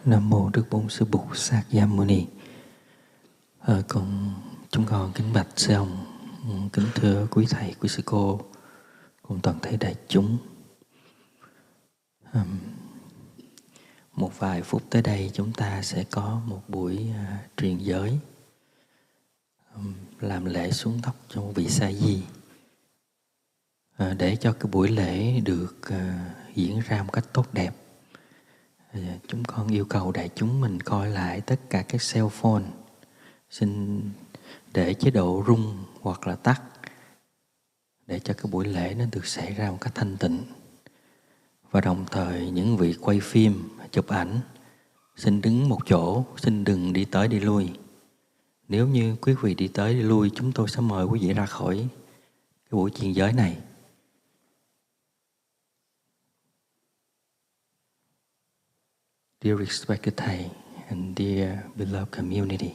Nam mô Đức Bổn Sư Bụt Sát Gia Muni. Chúng con kính bạch sư ông, kính thưa quý thầy, quý sư cô, cùng toàn thể đại chúng. Một vài phút tới đây chúng ta sẽ có một buổi truyền giới, làm lễ xuống tóc cho một vị sa di. Để cho cái buổi lễ được diễn ra một cách tốt đẹp, chúng con yêu cầu đại chúng mình coi lại tất cả các cell phone, xin để chế độ rung hoặc là tắt, để cho cái buổi lễ nó được xảy ra một cách thanh tịnh. Và đồng thời những vị quay phim, chụp ảnh, xin đứng một chỗ, xin đừng đi tới đi lui. Nếu như quý vị đi tới đi lui, chúng tôi sẽ mời quý vị ra khỏi cái buổi truyền giới này. Dear respected Thầy and dear beloved community,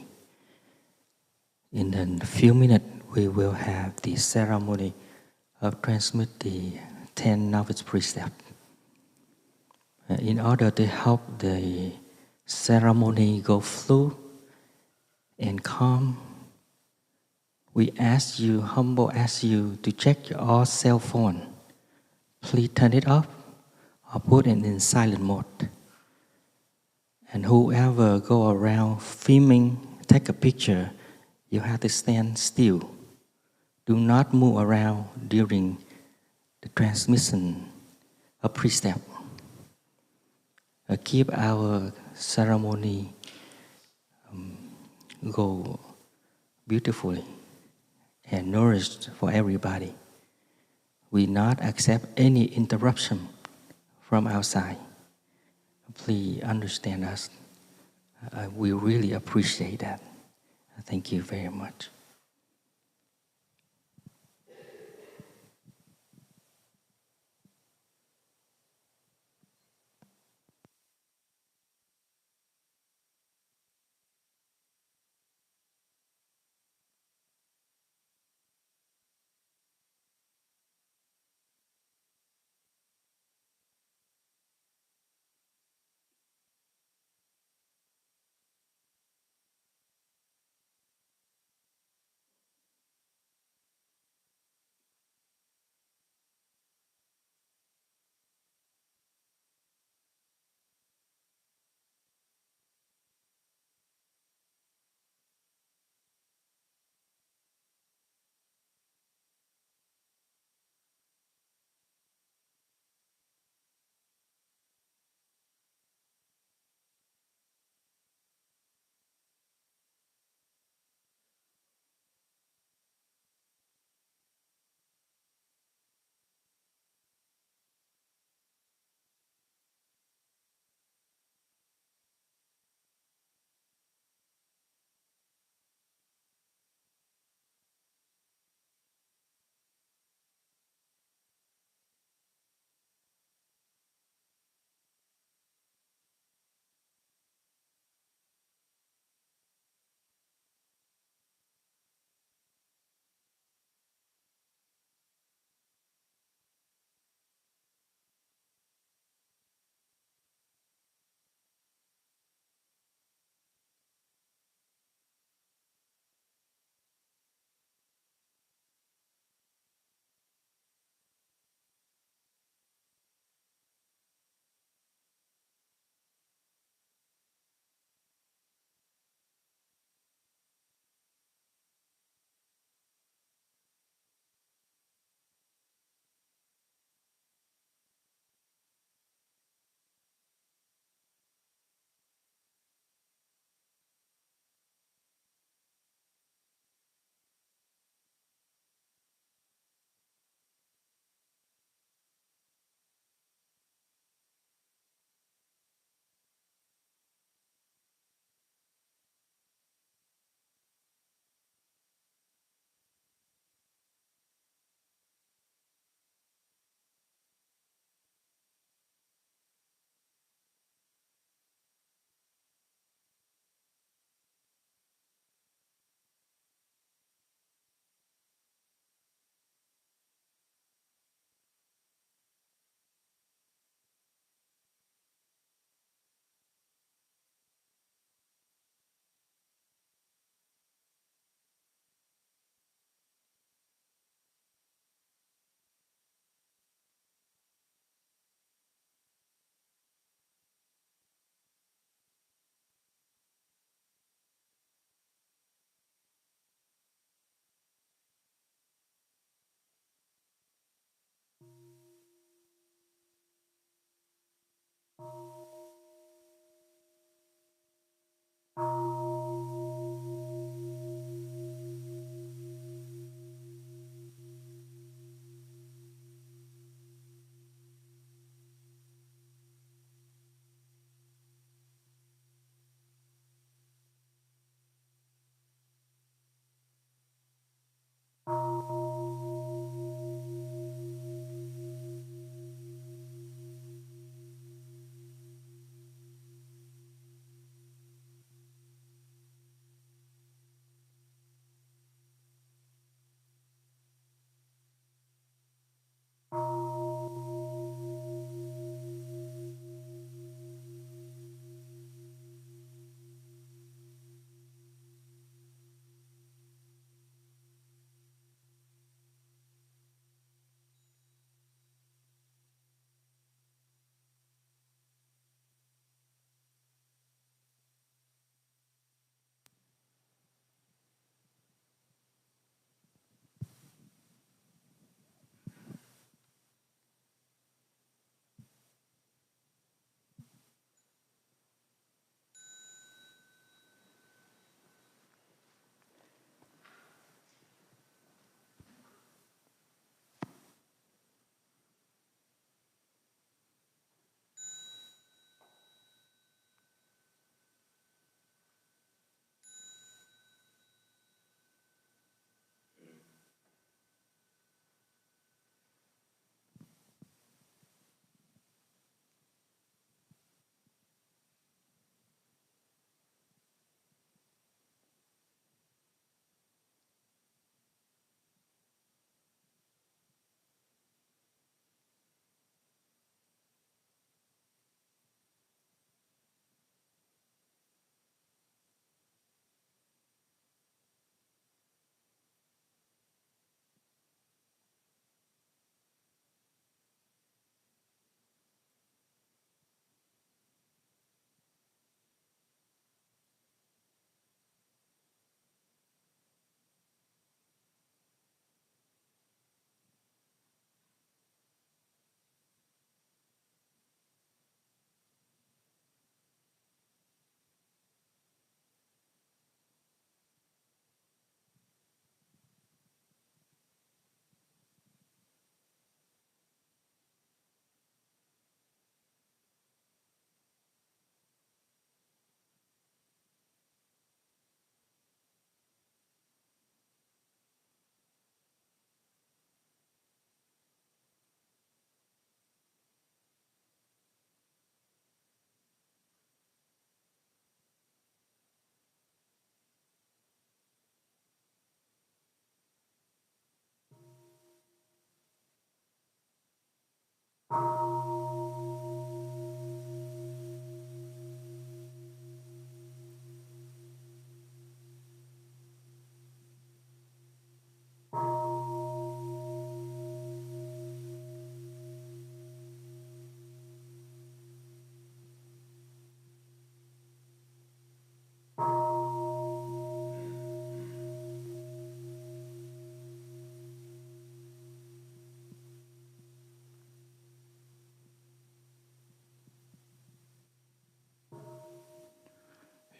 in a few minutes we will have the ceremony of transmit the 10 Novice precepts. In order to help the ceremony go through and calm, we humble ask you to check your cell phone. Please turn it off or put it in silent mode. And whoever go around filming, take a picture, you have to stand still. Do not move around during the transmission of precept. Keep our ceremony go beautifully and nourished for everybody. We not accept any interruption from outside. Please understand us. We really appreciate that. Thank you very much.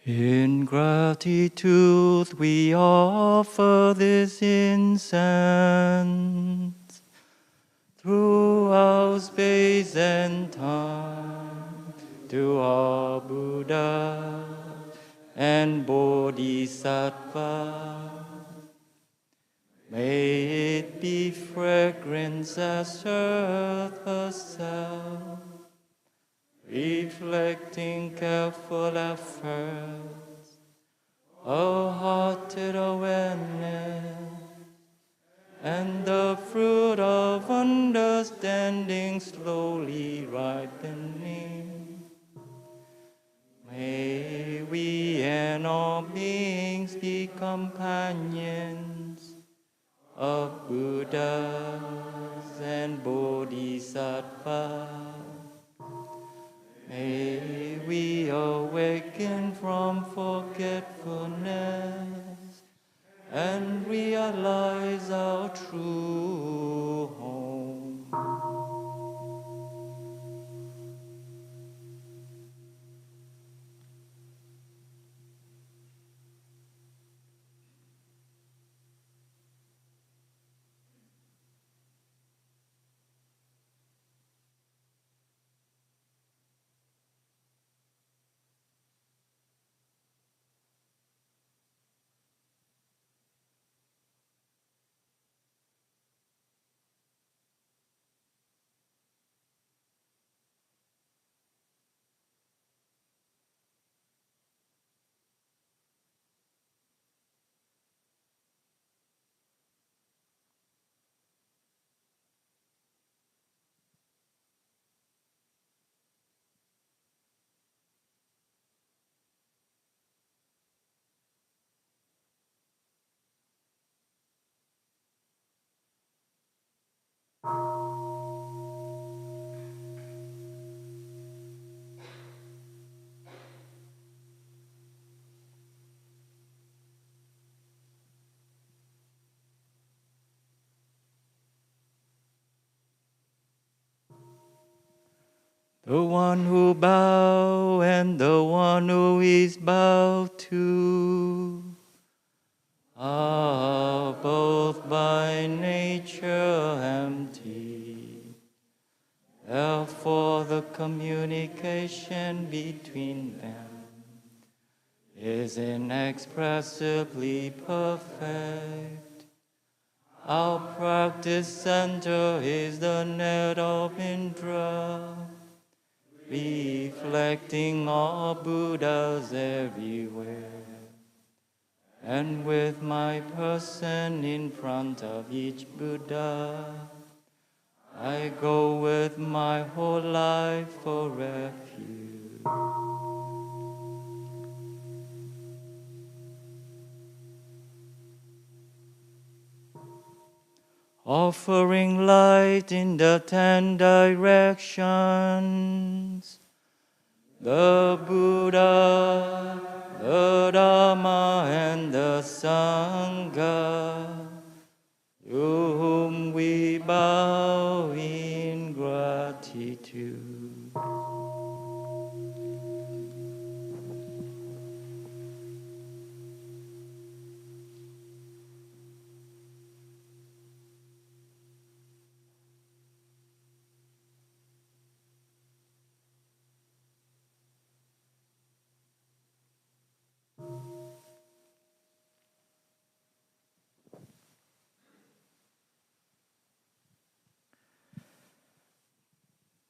In gratitude we offer this incense throughout space and time to our Buddha and Bodhisattva. May it be fragrance as earth herself, reflecting careful effort, wholehearted awareness, and the fruit of understanding slowly ripening. May we and all beings be companions of Buddhas and Bodhisattvas. May we awaken from forgetfulness and realize our true home. The one who bows and the one who is bowed to are both by nature empty. Therefore, the communication between them is inexpressibly perfect. Our practice center is the net of Indra, reflecting all Buddhas everywhere. And with my person in front of each Buddha, I go with my whole life for refuge. Offering light in the 10 directions, the Buddha, the Dharma, and the Sangha, to whom we bow in gratitude.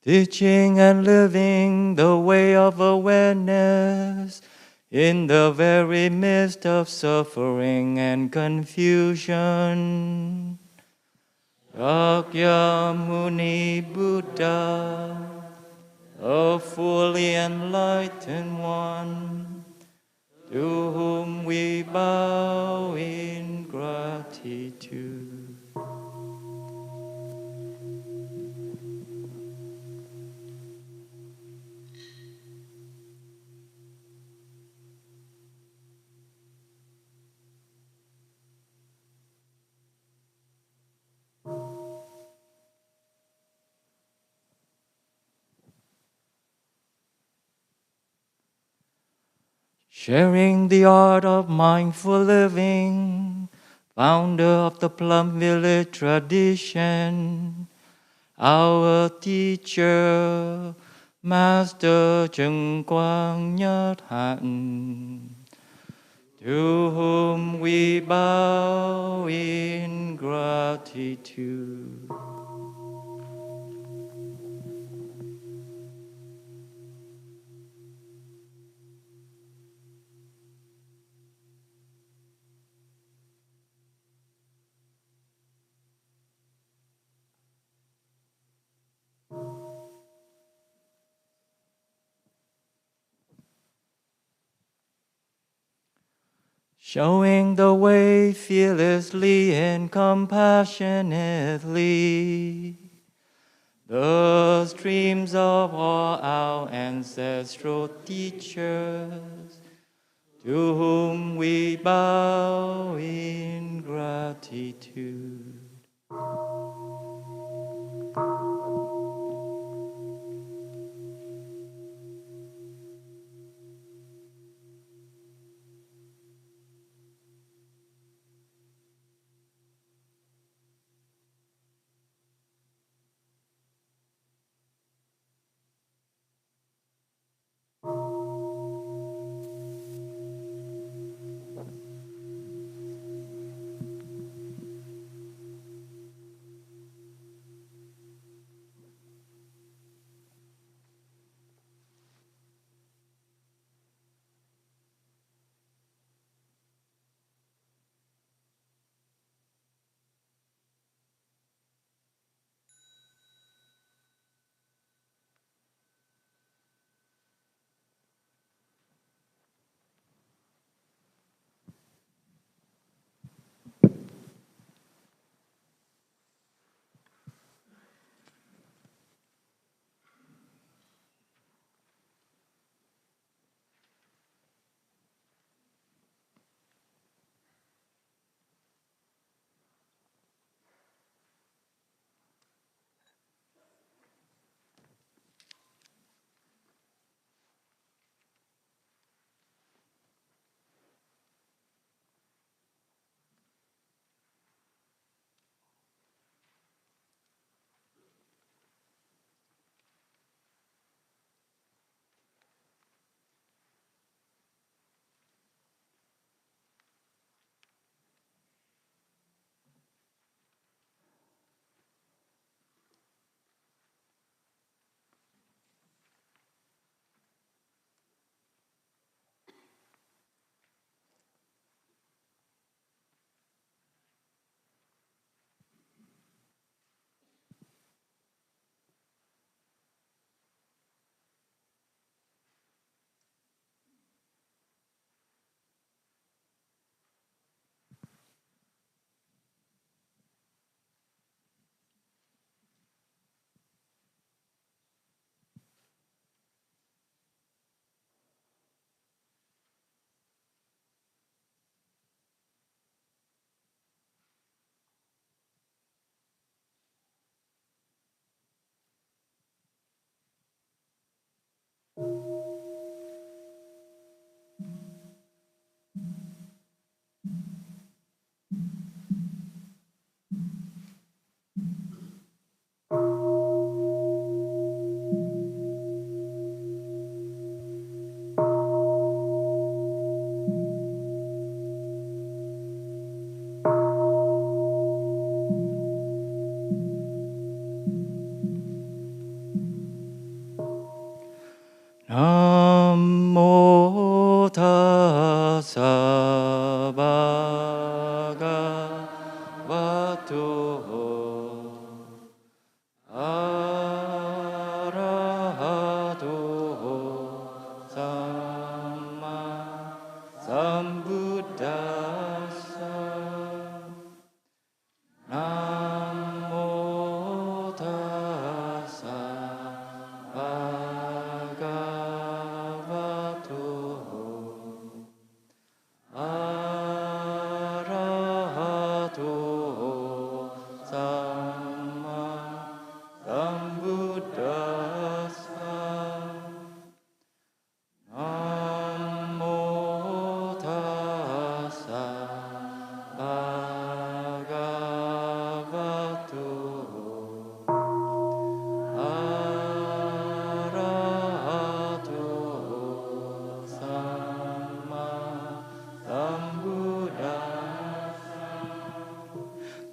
Teaching and living the way of awareness in the very midst of suffering and confusion. Shakyamuni Buddha, a fully enlightened one, to whom we bow in gratitude. Sharing the art of mindful living, founder of the Plum Village tradition, our teacher, Master Trần Quang Nhất Hạnh, to whom we bow in gratitude. Showing the way fearlessly and compassionately, the streams of all our ancestral teachers, to whom we bow in gratitude.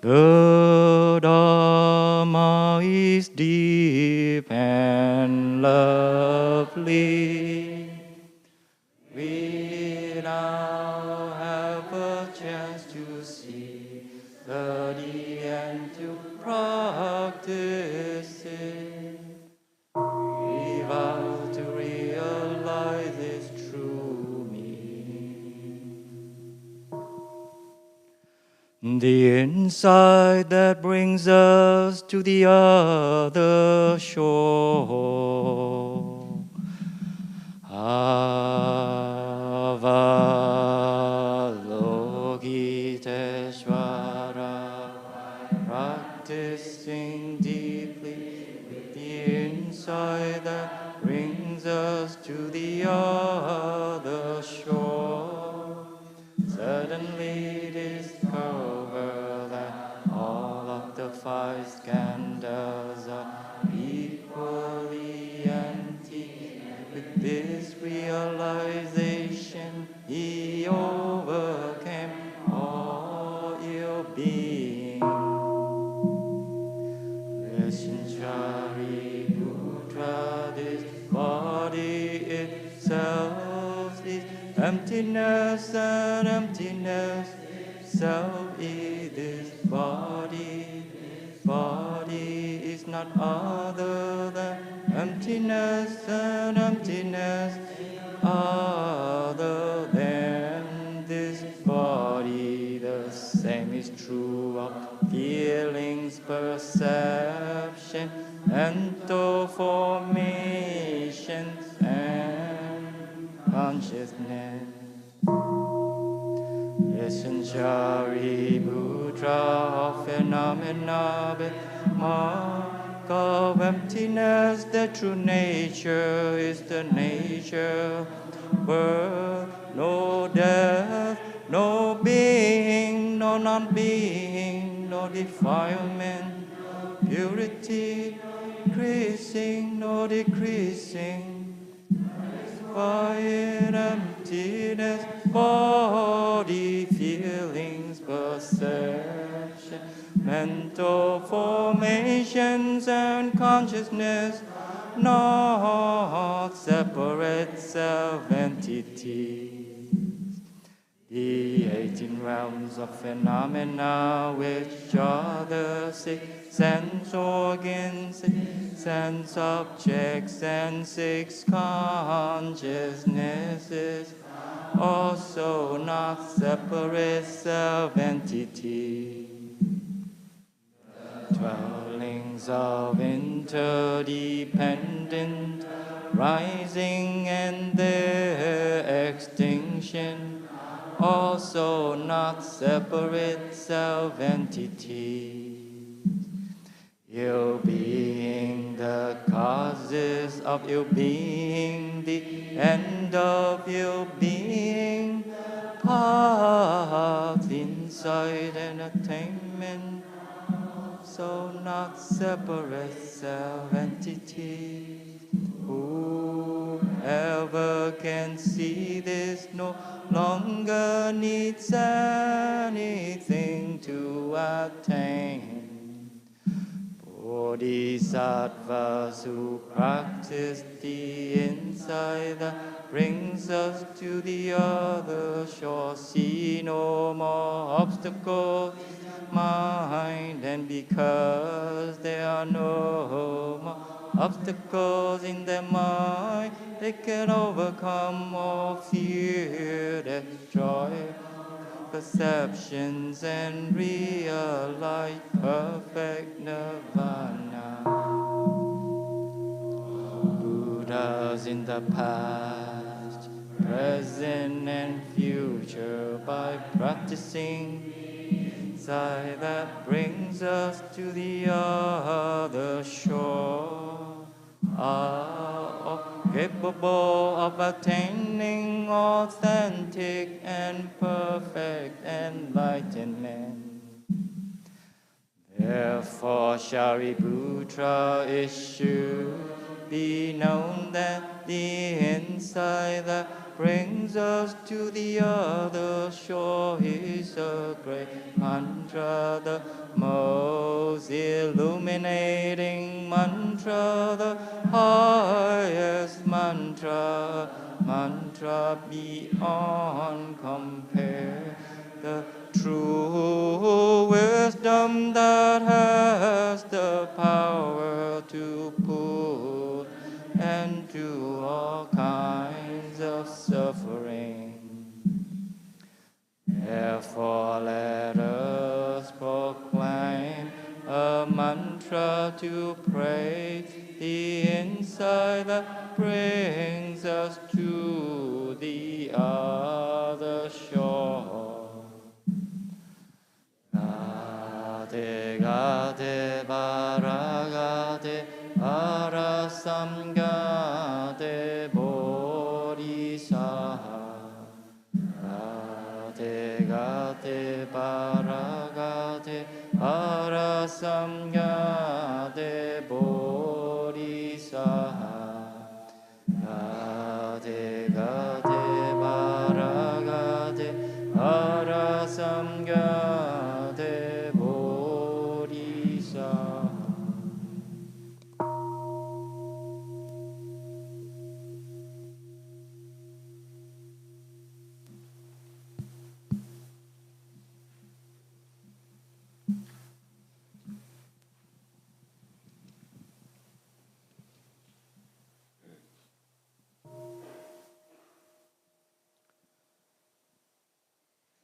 The Dharma is deep and lovely. We now have a chance to see, study, and to practice it. We vow to realize its true meaning. The insight that brings us to the other shore. Avalokiteshvara, practicing deeply with the insight that brings us to the other shore. Suddenly discover that all of the five skandhas are equally empty. With this realization, he overcame all ill being. Listen, Shariputra, this body itself is emptiness, and emptiness itself is this body. Body is not other than emptiness, and emptiness other than this body. The same is true of feelings, perception, mental formations, and consciousness. Listen, Shariputra, of phenomena with mark of emptiness. The true nature is the nature of birth, no death, no being, no non-being, no defilement, purity, increasing, no decreasing. Quiet emptiness, body, feelings, perception, mental formations, and consciousness, not separate self-entities. The 18 realms of phenomena, which are the 6 sense organs, 6 sense objects, and 6 consciousnesses, also not separate self-entities. Dwellings of interdependent rising and their extinction, also not separate self-entities. Ill being, the causes of ill being, the end of ill being, path, insight, and attainment, so not separate self-entities. Whoever can see this no longer needs anything to attain. Bodhisattvas who practice the insight that brings us to the other shore see no more obstacles in mind, and because there are no more obstacles in their mind, they can overcome all fear, destroy perceptions, and realize perfect nirvana. Buddhas in the past, present, and future, by practicing insight that brings us to the other shore, are capable of attaining authentic and perfect enlightenment. Therefore, Shariputra, issue be known that the insight that brings us to the other shore is a great mantra, the most illuminating mantra, the highest mantra, mantra beyond compare, the true wisdom that has the power to put end to all kinds of suffering. Therefore let us proclaim a mantra to pray the insight that brings us to the other shore. Gade gade baragade arasam gade bodhisattva. Gade gade baragade arasam gade bodhisattva. Gade gade baragade arasam gade bodhisattva.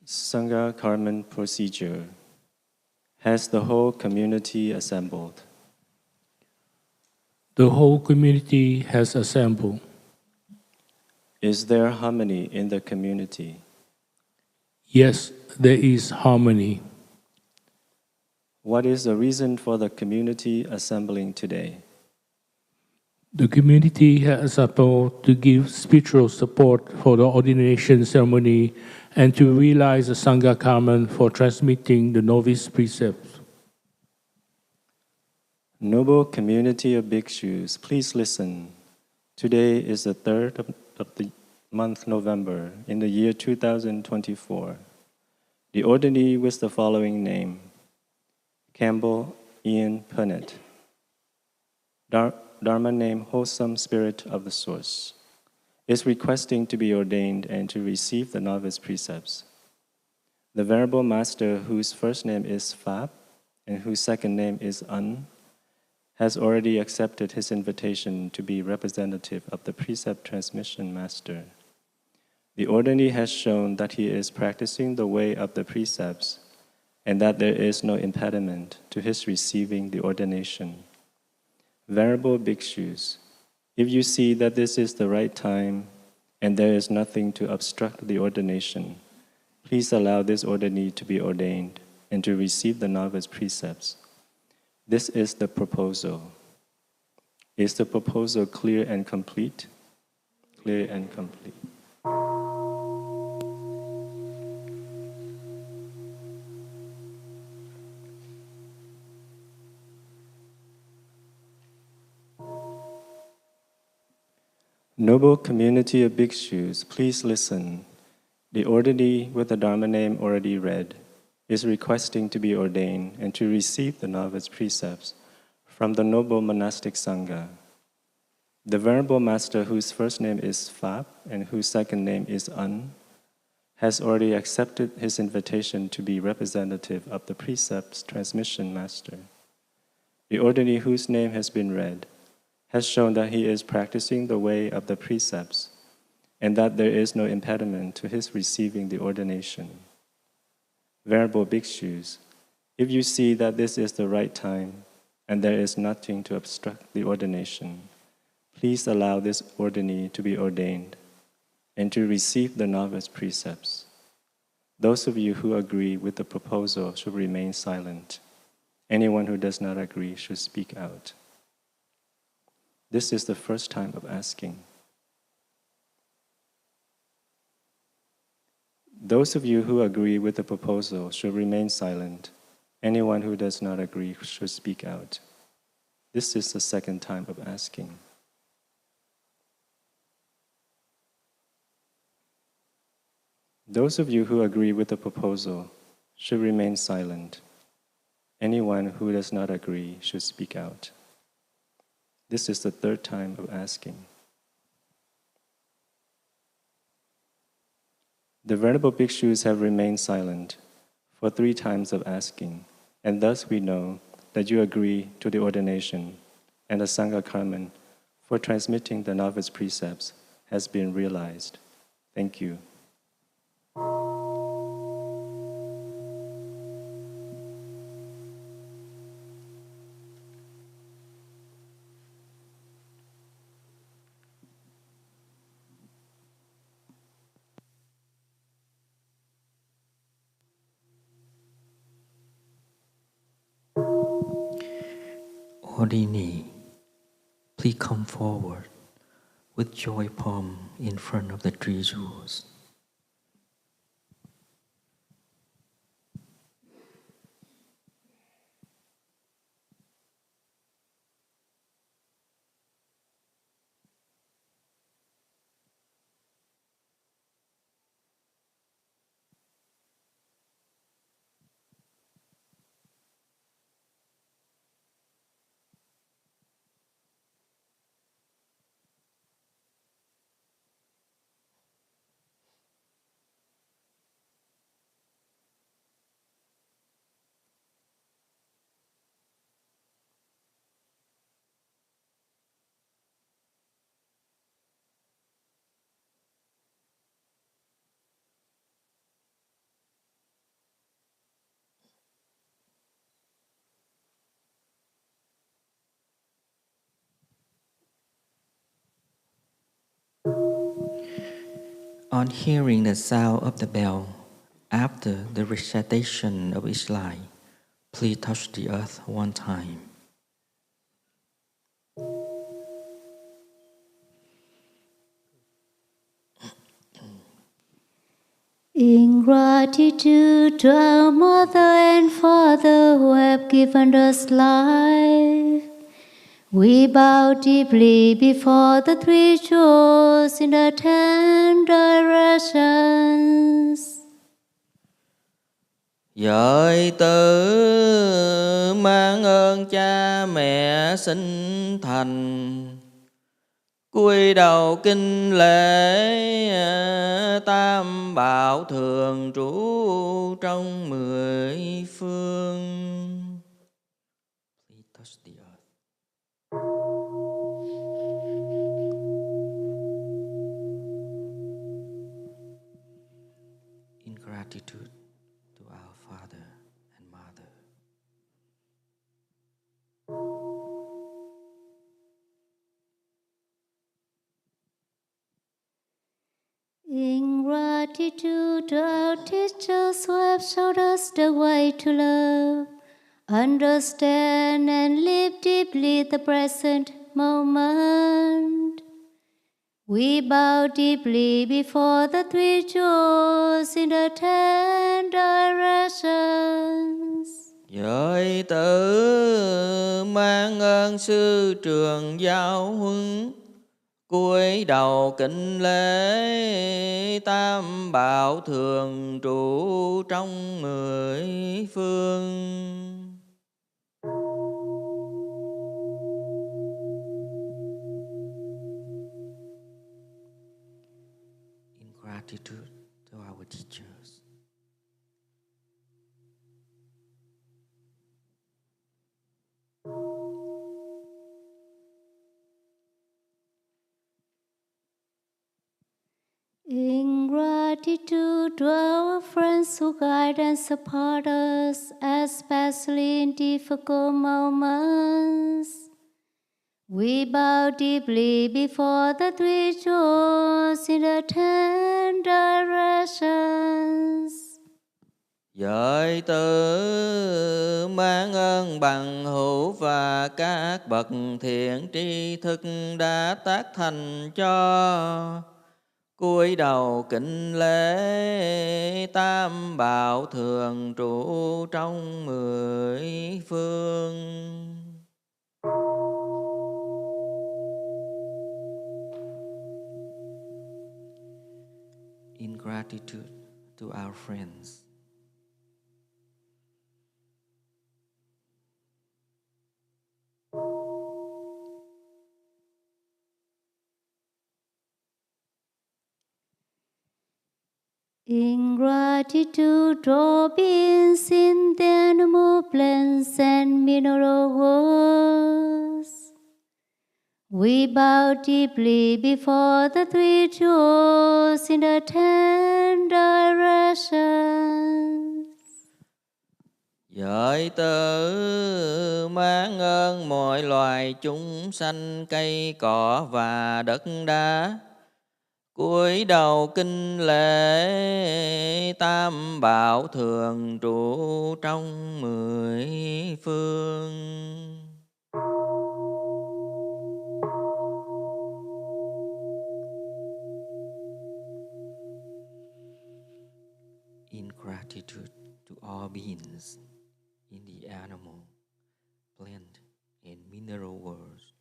Sangha Karman procedure. Has the whole community assembled? The whole community has assembled. Is there harmony in the community? Yes, there is harmony. What is the reason for the community assembling today? The community has assembled to give spiritual support for the ordination ceremony and to realize the Sangha Karman for transmitting the novice precepts. Noble community of bhikshus, please listen. Today is the 3rd of the month November in the year 2024. The ordinee with the following name: Campbell Ian Punnett. Dharma name Wholesome Spirit of the Source, is requesting to be ordained and to receive the novice precepts. The Venerable Master, whose first name is Fab and whose second name is Un, has already accepted his invitation to be representative of the precept transmission master. The ordinee has shown that he is practicing the way of the precepts and that there is no impediment to his receiving the ordination. Venerable bhikshus, if you see that this is the right time and there is nothing to obstruct the ordination, please allow this ordinee to be ordained and to receive the novice precepts. This is the proposal. Is the proposal clear and complete? Clear and complete. Noble community of bhikshus, please listen. The ordinee with the Dharma name already read is requesting to be ordained and to receive the novice precepts from the noble monastic sangha. The Venerable Master, whose first name is Fab and whose second name is Un, has already accepted his invitation to be representative of the precepts transmission master. The ordinee whose name has been read has shown that he is practicing the way of the precepts and that there is no impediment to his receiving the ordination. Venerable bhikshus, if you see that this is the right time and there is nothing to obstruct the ordination, please allow this ordinee to be ordained and to receive the novice precepts. Those of you who agree with the proposal should remain silent. Anyone who does not agree should speak out. This is the first time of asking. Those of you who agree with the proposal should remain silent. Anyone who does not agree should speak out. This is the second time of asking. Those of you who agree with the proposal should remain silent. Anyone who does not agree should speak out. This is the third time of asking. The Venerable Bhikshus have remained silent for 3 times of asking, and thus we know that you agree to the ordination and the Sangha karman for transmitting the novice precepts has been realized. Thank you. Ordinary, please come forward with joy palm in front of the 3 jewels. On hearing the sound of the bell, after the recitation of each line, please touch the earth 1 time. In gratitude to our Mother and Father who have given us life, we bow deeply before the 3 jewels in the 10 directions. Giới tử mang ơn cha mẹ sinh thành, cúi đầu kinh lễ tam bảo thường trú trong 10 phương. Please touch the earth. In gratitude to our Father and Mother. In gratitude to our teachers who have showed us the way to love, understand and live deeply the present moment. We bow deeply before the 3 jewels in the 10 directions. Giới tử mang ơn sư trường giáo huấn, cúi đầu kính lễ tam bảo thường trụ trong 10 phương. In gratitude to our teachers. In gratitude to our friends who guide and support us, especially in difficult moments, we bow deeply before the 3 jewels in the 10 directions. Giới tử mang ơn bằng hữu và các bậc thiện tri thức đã tác thành cho, cúi đầu kính lễ tam bảo thường trụ trong 10 phương. In gratitude to our friends. In gratitude, drop beings in the animal plants and mineral worlds. We bow deeply before the three jewels in the 10 directions. Giới tử mang ơn mọi loài chúng sanh, cây cỏ và đất đá, cúi đầu kinh lễ tam bảo thường trụ trong 10 phương. In gratitude to all beings in the animal, plant, and mineral worlds,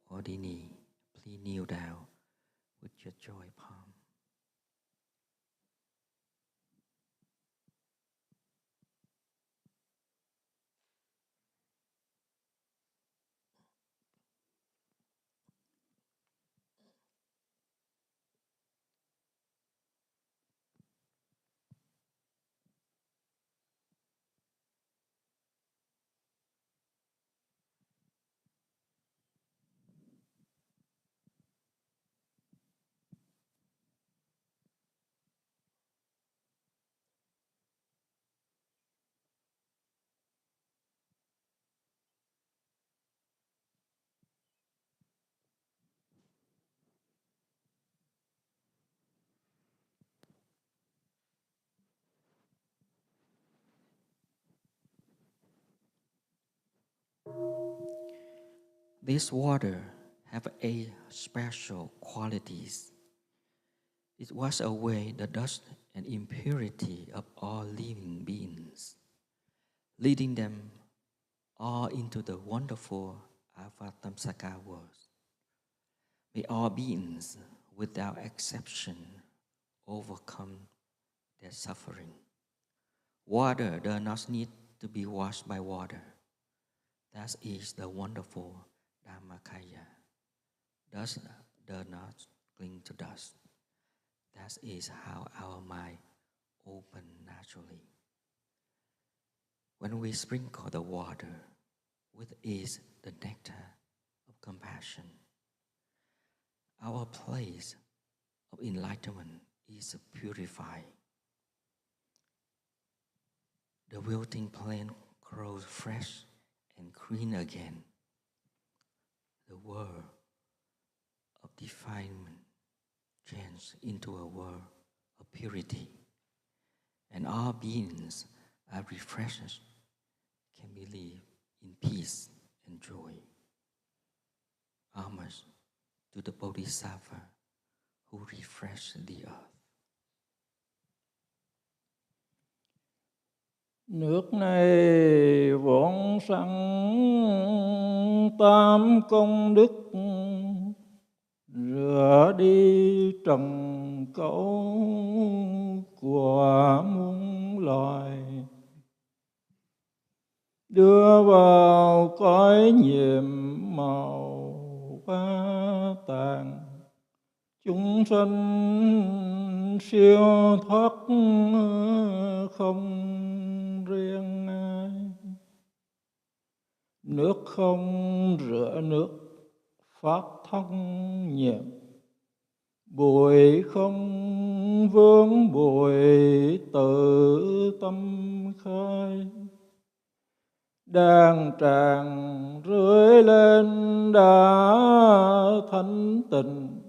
Ordinary, please kneel down with your joy palm. This water have 8 special qualities. It washes away the dust and impurity of all living beings, leading them all into the wonderful Avatamsaka world. May all beings, without exception, overcome their suffering. Water does not need to be washed by water. That is the wonderful Dhammakaya. Dust does not cling to dust. That is how our mind opens naturally. When we sprinkle the water with is the nectar of compassion, our place of enlightenment is purified. The wilting plant grows fresh and green again. The world of defilement changes into a world of purity, and all beings are refreshed, can believe in peace and joy. Homage to the Bodhisattva who refreshed the earth. Nước này vốn sanh tam công đức, rửa đi trần cấu của muôn loài, đưa vào cõi nhiệm màu ba tạng, chúng sanh siêu thoát không riêng ai. Nước không rửa nước phát thông nhiệm, bụi không vướng bụi tự tâm khai. Đang tràn rưới lên đã thanh tịnh,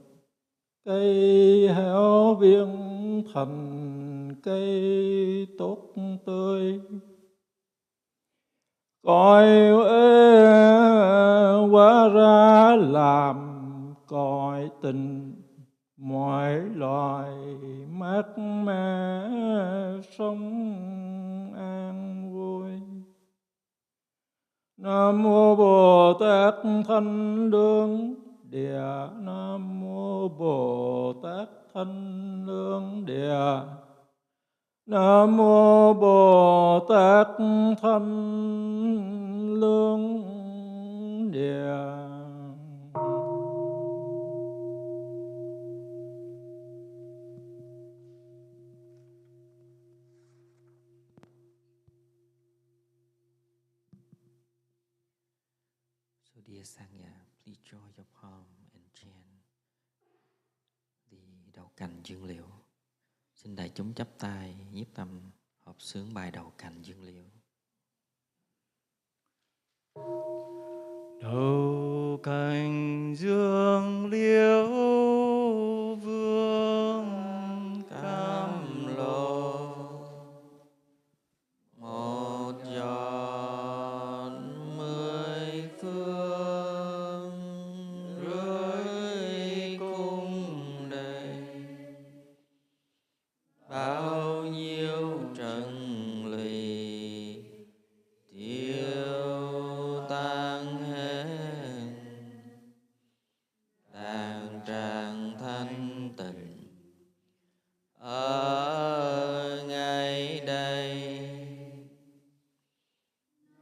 cây héo viên thành cây tốt tươi. cõi ế hóa ra làm cõi tình, mọi loài mát mẻ sống an vui. Nam mô Bồ Tát Thanh Lương Địa. Nam mô Bồ Tát Thanh Lương Địa. Nam mô Bồ Tát Thanh Lương Địa. So dear Sangha, please join your palm and chant the đầu cành dương liệu. Xin đại chúng chắp tay nhiếp tâm hợp xướng bài đầu cành dương liệu. Đầu cành dương liễu vương cam lộ, một giọt mười phương rưới cung đầy, bao nhiêu trần lụy tiêu tan hết, đàn tràng thanh tịnh ở ngay đây.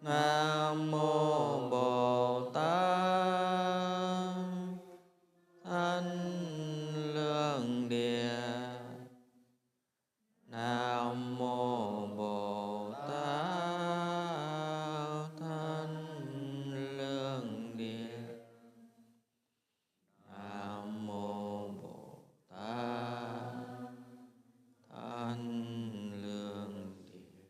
Nam mô Bồ Tát Thanh Lương Địa. Nam mô Bồ Tát Thanh Lương Địa. Nam mô Bồ Tát Thanh Lương Địa.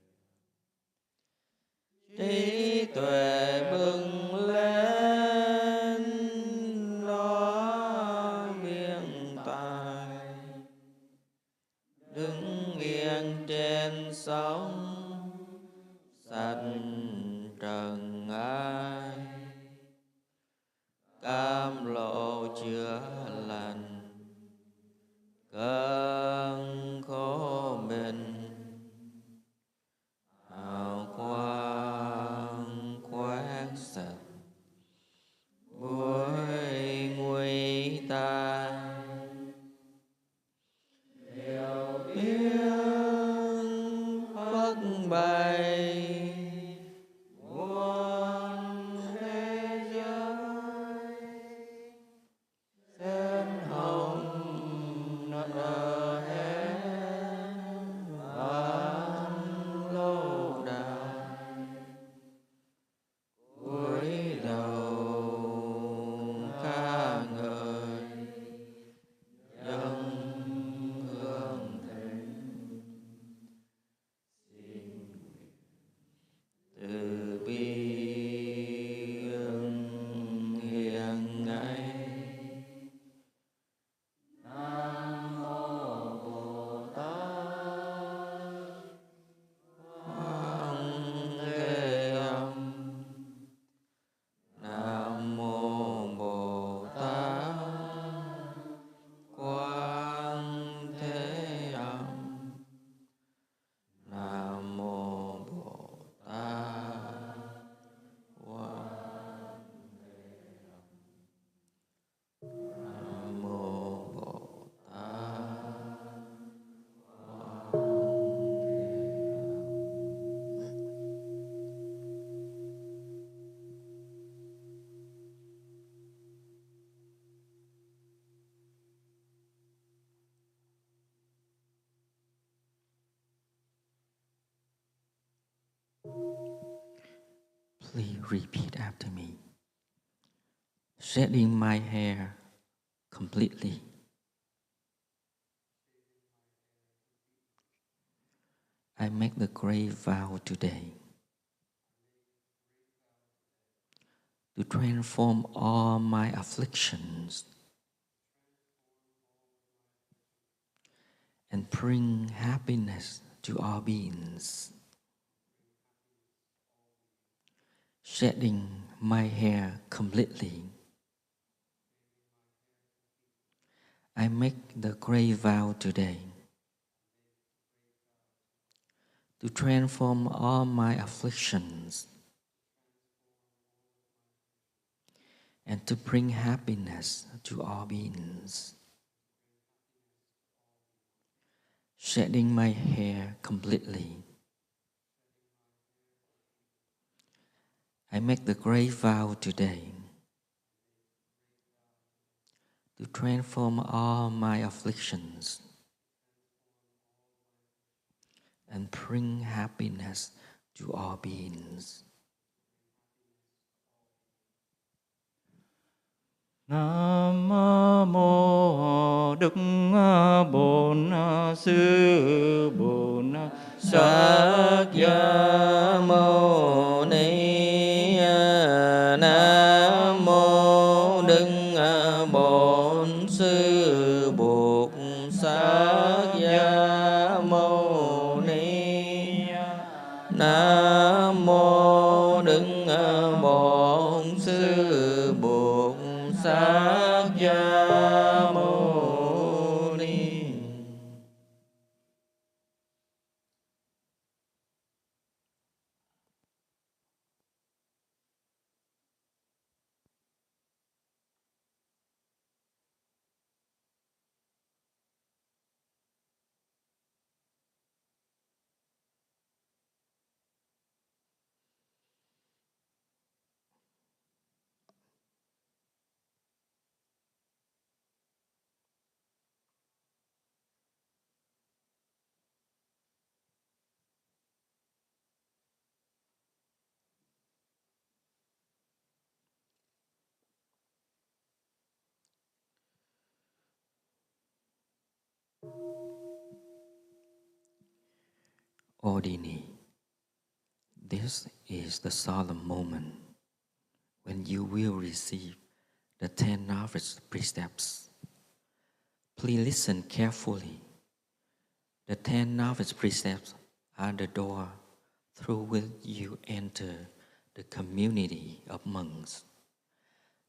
Trí tuệ bừng lên lo biên tài, đứng yên trên sóng sạch trần ai, cam lộ chữa lành cơn khổ bình, hào quang quét sạch buổi nguy tai. Điều biến phất bày muôn thế giới, sen hồng nở hết vạn lâu đài, cúi đầu ca ngợi dâng hương thỉnh. Từ bi hiện ngay. Nam mô Bồ Tát Quan Thế Âm. Nam mô Bồ Tát Quan Thế Âm. Nam mô Bồ Tát Quan Thế Âm. Nam mô Bồ Tát Quan Thế Âm. Please repeat after me. Shedding my hair completely. I make the great vow today to transform all my afflictions and bring happiness to all beings. shedding my hair completely. I make the great vow today to transform all my afflictions and to bring happiness to all beings. Shedding my hair completely. I make the great vow today to transform all my afflictions and bring happiness to all beings. Nam mô Đức Bổn Sư Bổn Sát Gia Mâu Ni. Nam mô Đức Bổn Sư Bổn Sát Gia Mâu Ni. Nam mô Đức Bổn Sư Bổn Sát Gia Mâu Ni. Ordinary. This is the solemn moment when you will receive the 10 Novice precepts. Please listen carefully. The 10 Novice precepts are the door through which you enter the community of monks.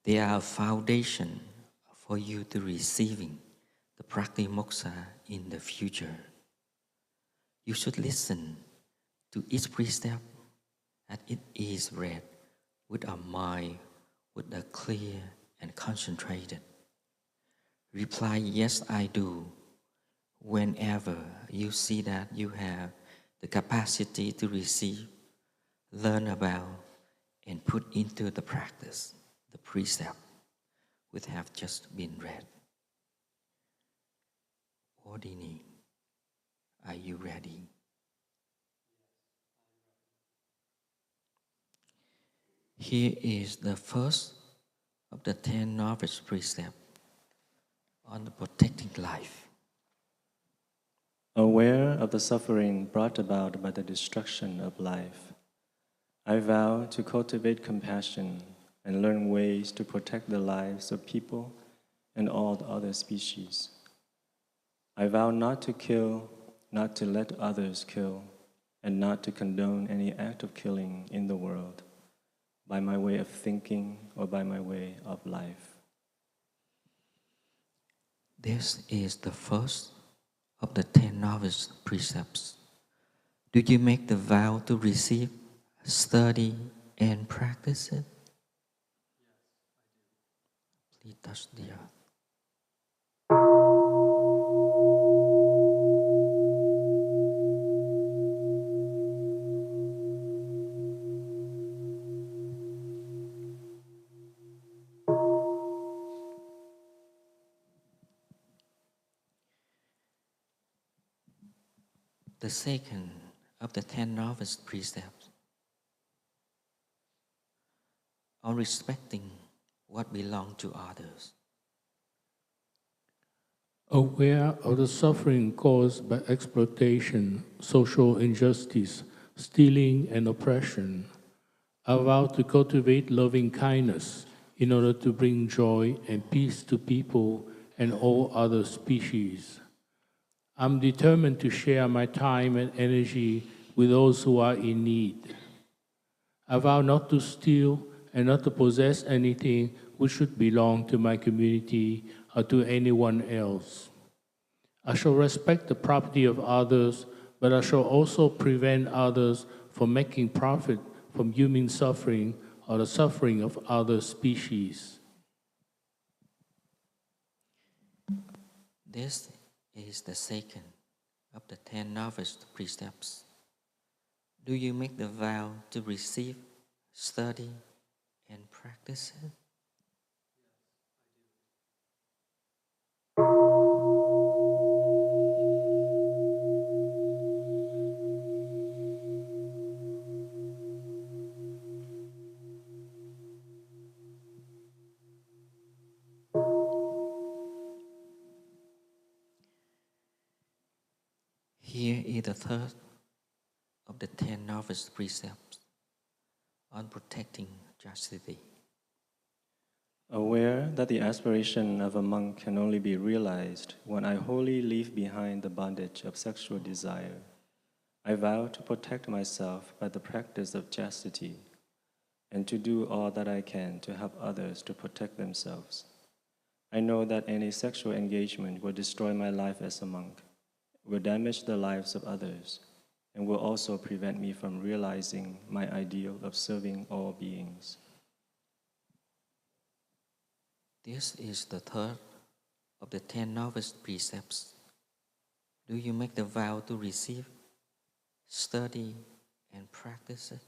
They are a foundation for you to receiving the practice moksha in the future. You should listen to each precept as it is read with a mind with a clear and concentrated. Reply, yes, I do, whenever you see that you have the capacity to receive, learn about, and put into the practice the precept which have just been read. Ordinary, are you ready? Here is the first of the 10 Novice precepts on the protecting life. Aware of the suffering brought about by the destruction of life, I vow to cultivate compassion and learn ways to protect the lives of people and all the other species. I vow not to kill, not to let others kill, and not to condone any act of killing in the world, by my way of thinking or by my way of life. This is the first of the 10 Novice precepts. Do you make the vow to receive, study, and practice it? Please touch the earth. The second of the 10 Novice precepts on respecting what belongs to others. Aware of the suffering caused by exploitation, social injustice, stealing, and oppression, I vow to cultivate loving kindness in order to bring joy and peace to people and all other species. I'm determined to share my time and energy with those who are in need. I vow not to steal and not to possess anything which should belong to my community or to anyone else. I shall respect the property of others, but I shall also prevent others from making profit from human suffering or the suffering of other species. This is the second of the 10 novice precepts. Do you make the vow to receive, study, and practice it? Here is the third of the 10 novice precepts on protecting chastity. Aware that the aspiration of a monk can only be realized when I wholly leave behind the bondage of sexual desire, I vow to protect myself by the practice of chastity and to do all that I can to help others to protect themselves. I know that any sexual engagement will destroy my life as a monk, will damage the lives of others, and will also prevent me from realizing my ideal of serving all beings. This is the third of the 10 novice precepts. Do you make the vow to receive, study, and practice it?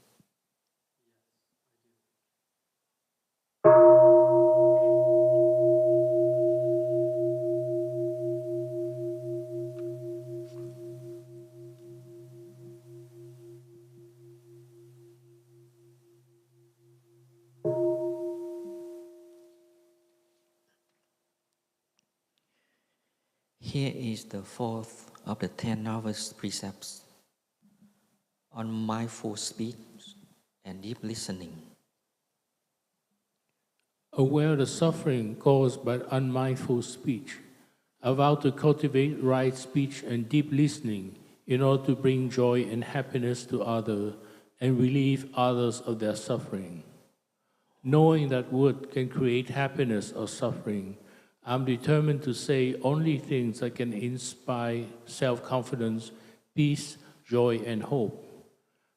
Here is the fourth of the 10 novice precepts on mindful speech and deep listening. Aware of the suffering caused by unmindful speech, I vow to cultivate right speech and deep listening in order to bring joy and happiness to others and relieve others of their suffering. Knowing that word can create happiness or suffering, I'm determined to say only things that can inspire self-confidence, peace, joy, and hope.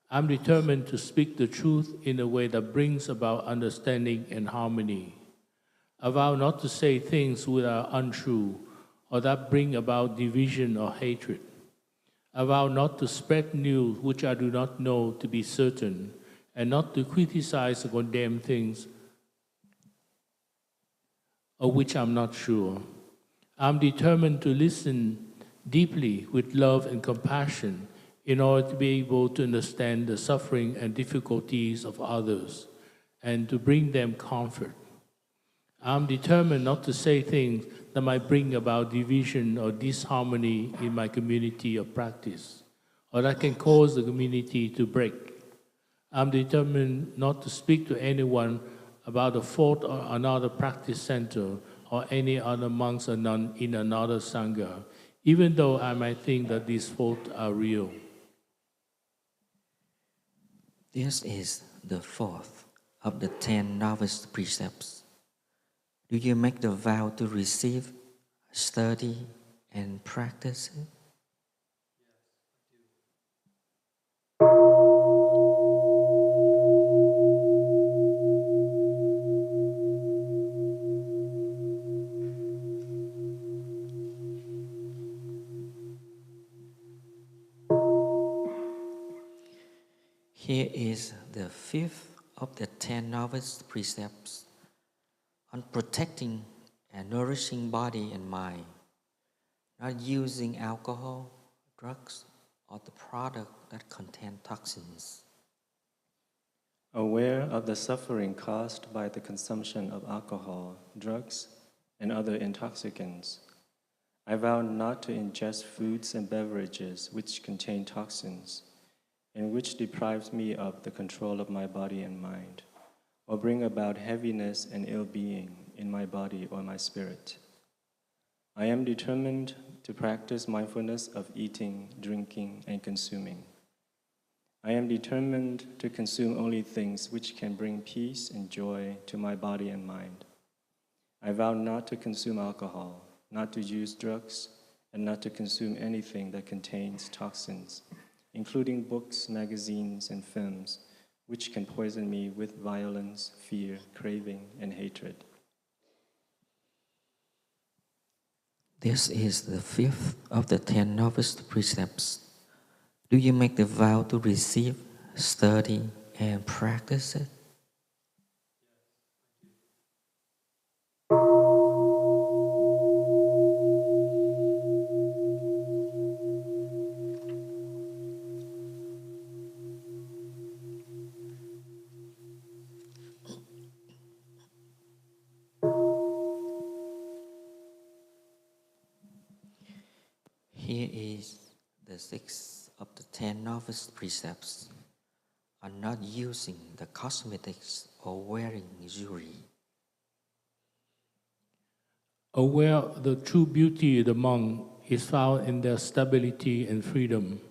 I'm determined to speak the truth in a way that brings about understanding and harmony. I vow not to say things which are untrue or that bring about division or hatred. I vow not to spread news which I do not know to be certain, and not to criticize or condemn things of which I'm not sure. I'm determined to listen deeply with love and compassion in order to be able to understand the suffering and difficulties of others and to bring them comfort. I'm determined not to say things that might bring about division or disharmony in my community of practice, or that can cause the community to break. I'm determined not to speak to anyone about a fault or another practice center or any other monks or nun in another sangha, even though I might think that these faults are real. This is the fourth of the 10 novice precepts. Do you make the vow to receive, study, and practice it? Here is the fifth of the 10 novice precepts on protecting and nourishing body and mind, not using alcohol, drugs, or the product that contain toxins. Aware of the suffering caused by the consumption of alcohol, drugs, and other intoxicants, I vow not to ingest foods and beverages which contain toxins and which deprives me of the control of my body and mind, or bring about heaviness and ill-being in my body or my spirit. I am determined to practice mindfulness of eating, drinking, and consuming. I am determined to consume only things which can bring peace and joy to my body and mind. I vow not to consume alcohol, not to use drugs, and not to consume anything that contains toxins, including books, magazines, and films, which can poison me with violence, fear, craving, and hatred. This is the fifth of the 10 novice precepts. Do you make the vow to receive, study, and practice it? Here is the sixth of the 10 novice precepts on not using the cosmetics or wearing jewelry. Aware the true beauty of the monk is found in their stability and freedom.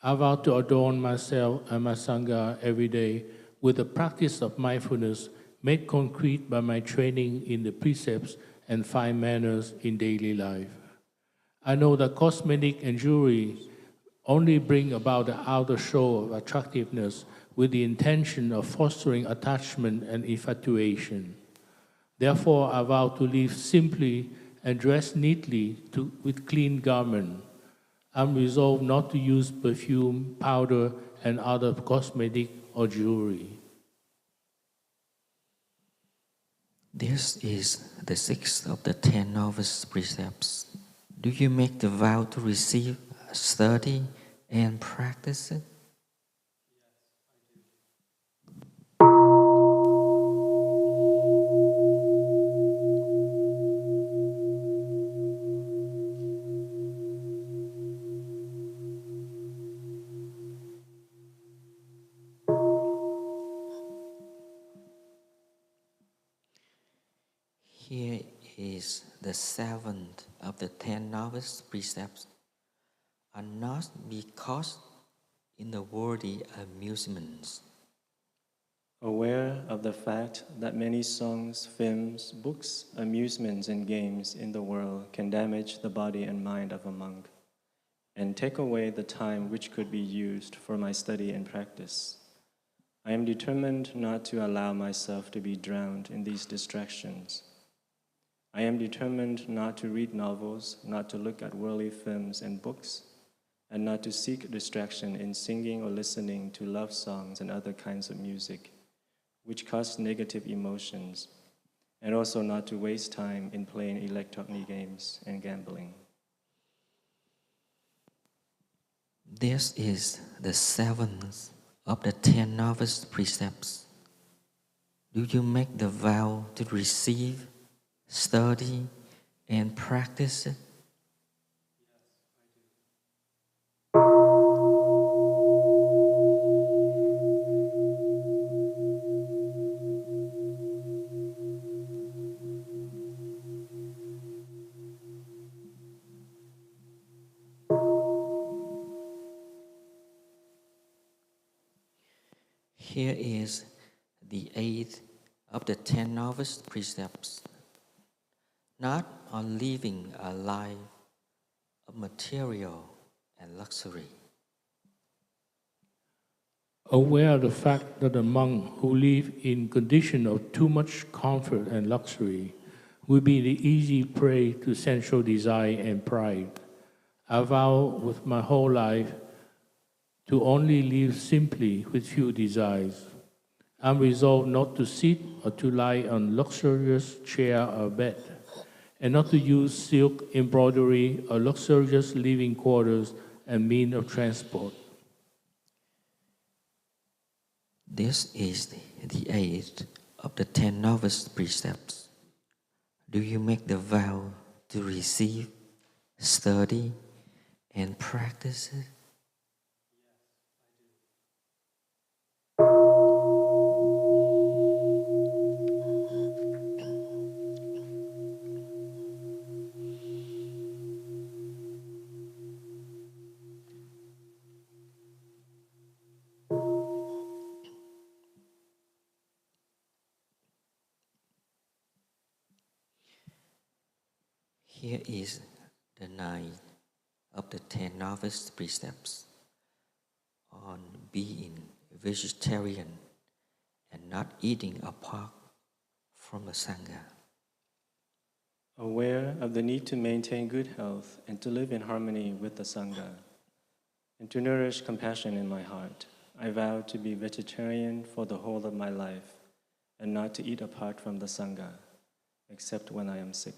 I vow to adorn myself and my Sangha every day with the practice of mindfulness made concrete by my training in the precepts and fine manners in daily life. I know that cosmetic and jewelry only bring about the outer show of attractiveness with the intention of fostering attachment and infatuation. Therefore, I vow to live simply and dress neatly with clean garment. I'm resolved not to use perfume, powder, and other cosmetic or jewelry. This is the sixth of the 10 novice precepts. Do you make the vow to receive, study, and practice it? Here is the seventh of the 10 novice precepts. Are not be caught in the worldly amusements. Aware of the fact that many songs, films, books, amusements, and games in the world can damage the body and mind of a monk, and take away the time which could be used for my study and practice. I am determined not to allow myself to be drowned in these distractions. I am determined not to read novels, not to look at worldly films and books, and not to seek distraction in singing or listening to love songs and other kinds of music, which cause negative emotions, and also not to waste time in playing electronic games and gambling. This is the seventh of the 10 novice precepts. Do you make the vow to receive, study, and practice it? Here is the eighth of the 10 novice precepts. Not on living a life of material and luxury. Aware of the fact that a monk who live in condition of too much comfort and luxury will be the easy prey to sensual desire and pride. I vow with my whole life to only live simply with few desires. I'm resolved not to sit or to lie on luxurious chair or bed, and not to use silk embroidery or luxurious living quarters and means of transport. This is the eighth of the 10 novice precepts. Do you make the vow to receive, study, and practice it? Here is the 9 of the 10 novice precepts on being vegetarian and not eating apart from the Sangha. Aware of the need to maintain good health and to live in harmony with the Sangha, and to nourish compassion in my heart, I vow to be vegetarian for the whole of my life and not to eat apart from the Sangha, except when I am sick.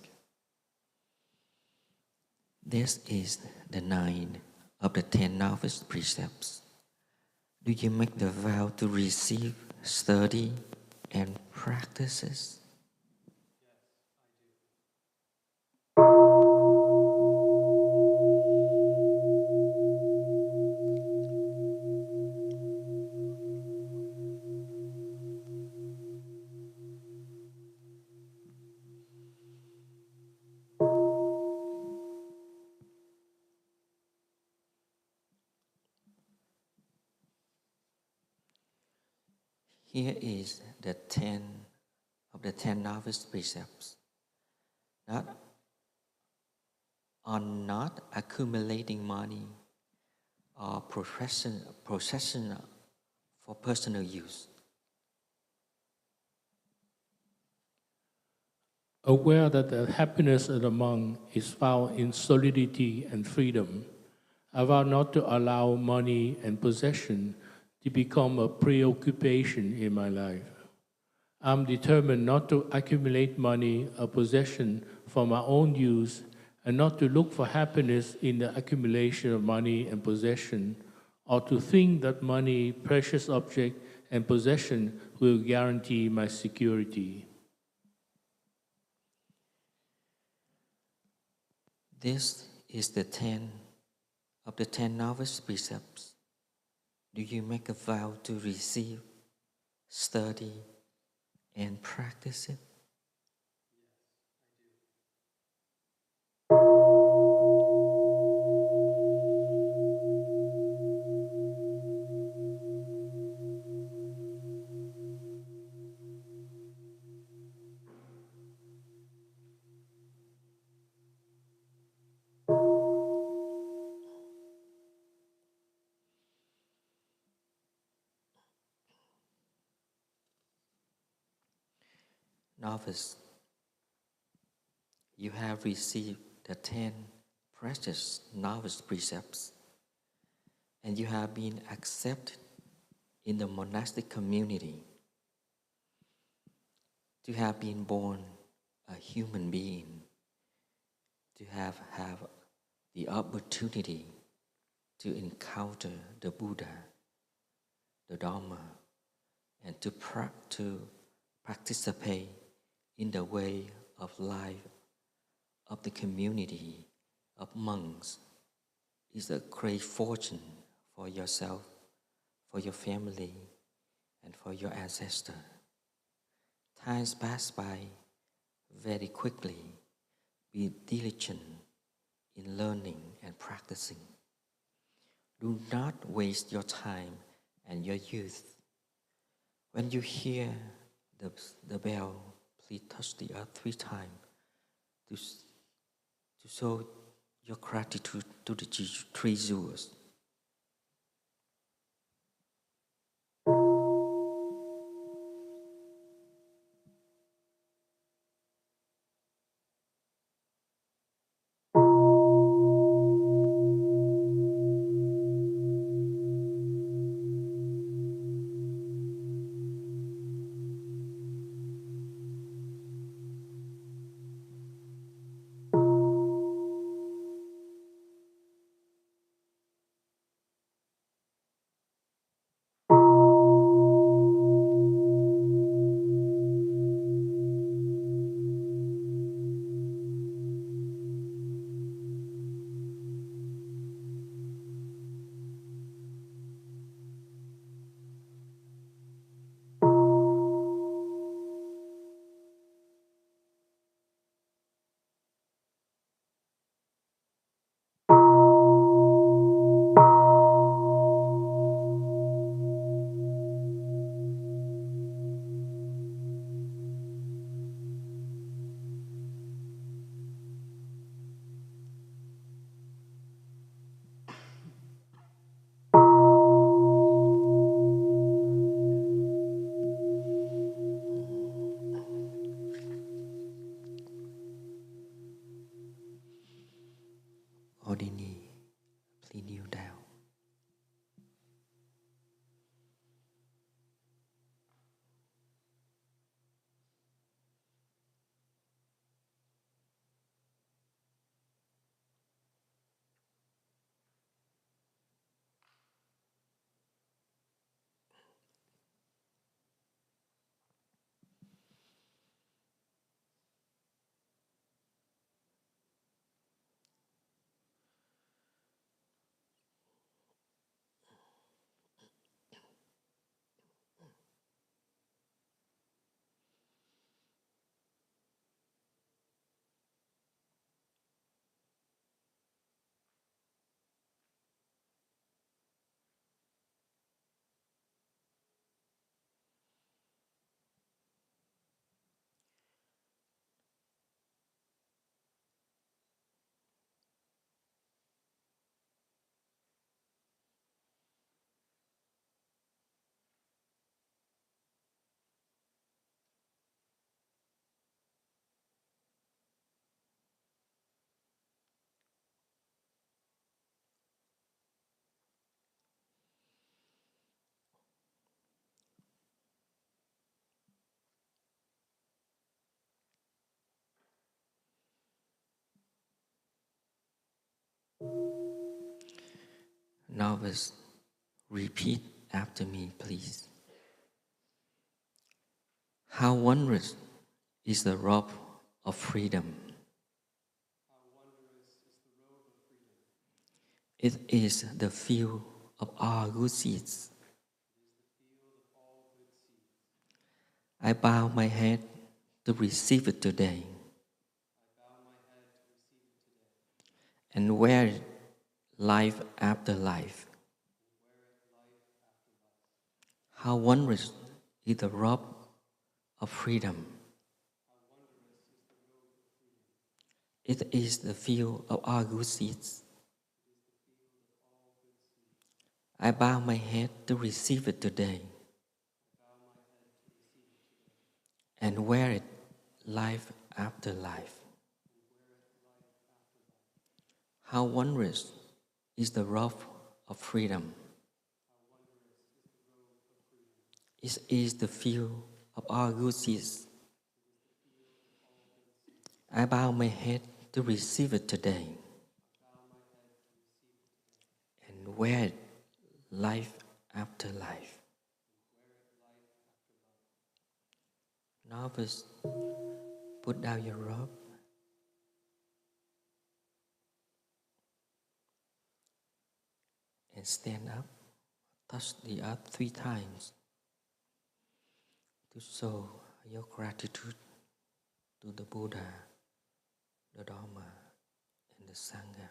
This is the 9 of the 10 novice precepts. Do you make the vow to receive, study, and practices? Here is the 10 of the 10 novice precepts. Not accumulating money or possession for personal use. Aware that the happiness of the monk is found in solidity and freedom, I vow not to allow money and possession to become a preoccupation in my life. I'm determined not to accumulate money or possession for my own use and not to look for happiness in the accumulation of money and possession, or to think that money, precious object, and possession will guarantee my security. This is the 10 of the 10 novice precepts. Do you make a vow to receive, study, and practice it? Novice, you have received the 10 precious novice precepts, and you have been accepted in the monastic community. To have been born a human being, to have the opportunity to encounter the Buddha, the Dharma, and to participate in the way of life of the community of monks is a great fortune for yourself, for your family, and for your ancestors. Times pass by very quickly. Be diligent in learning and practicing. Do not waste your time and your youth. When you hear the bell, please touch the earth 3 times to show your gratitude to the 3 jewels. ordinary, please kneel down. Novice, repeat after me, please. How wondrous is the robe of freedom. It is the field of all good seeds. I bow my head to receive it today and wear it life after life. How wondrous is the robe of freedom. It is the field of all good seeds. I bow my head to receive it today and wear it life after life. How wondrous is the robe of freedom. It is the field of all good seeds. I bow my head to receive it today and wear it life after life. Novice, put down your robe and stand up. Touch the earth 3 times to show your gratitude to the Buddha, the Dharma, and the Sangha.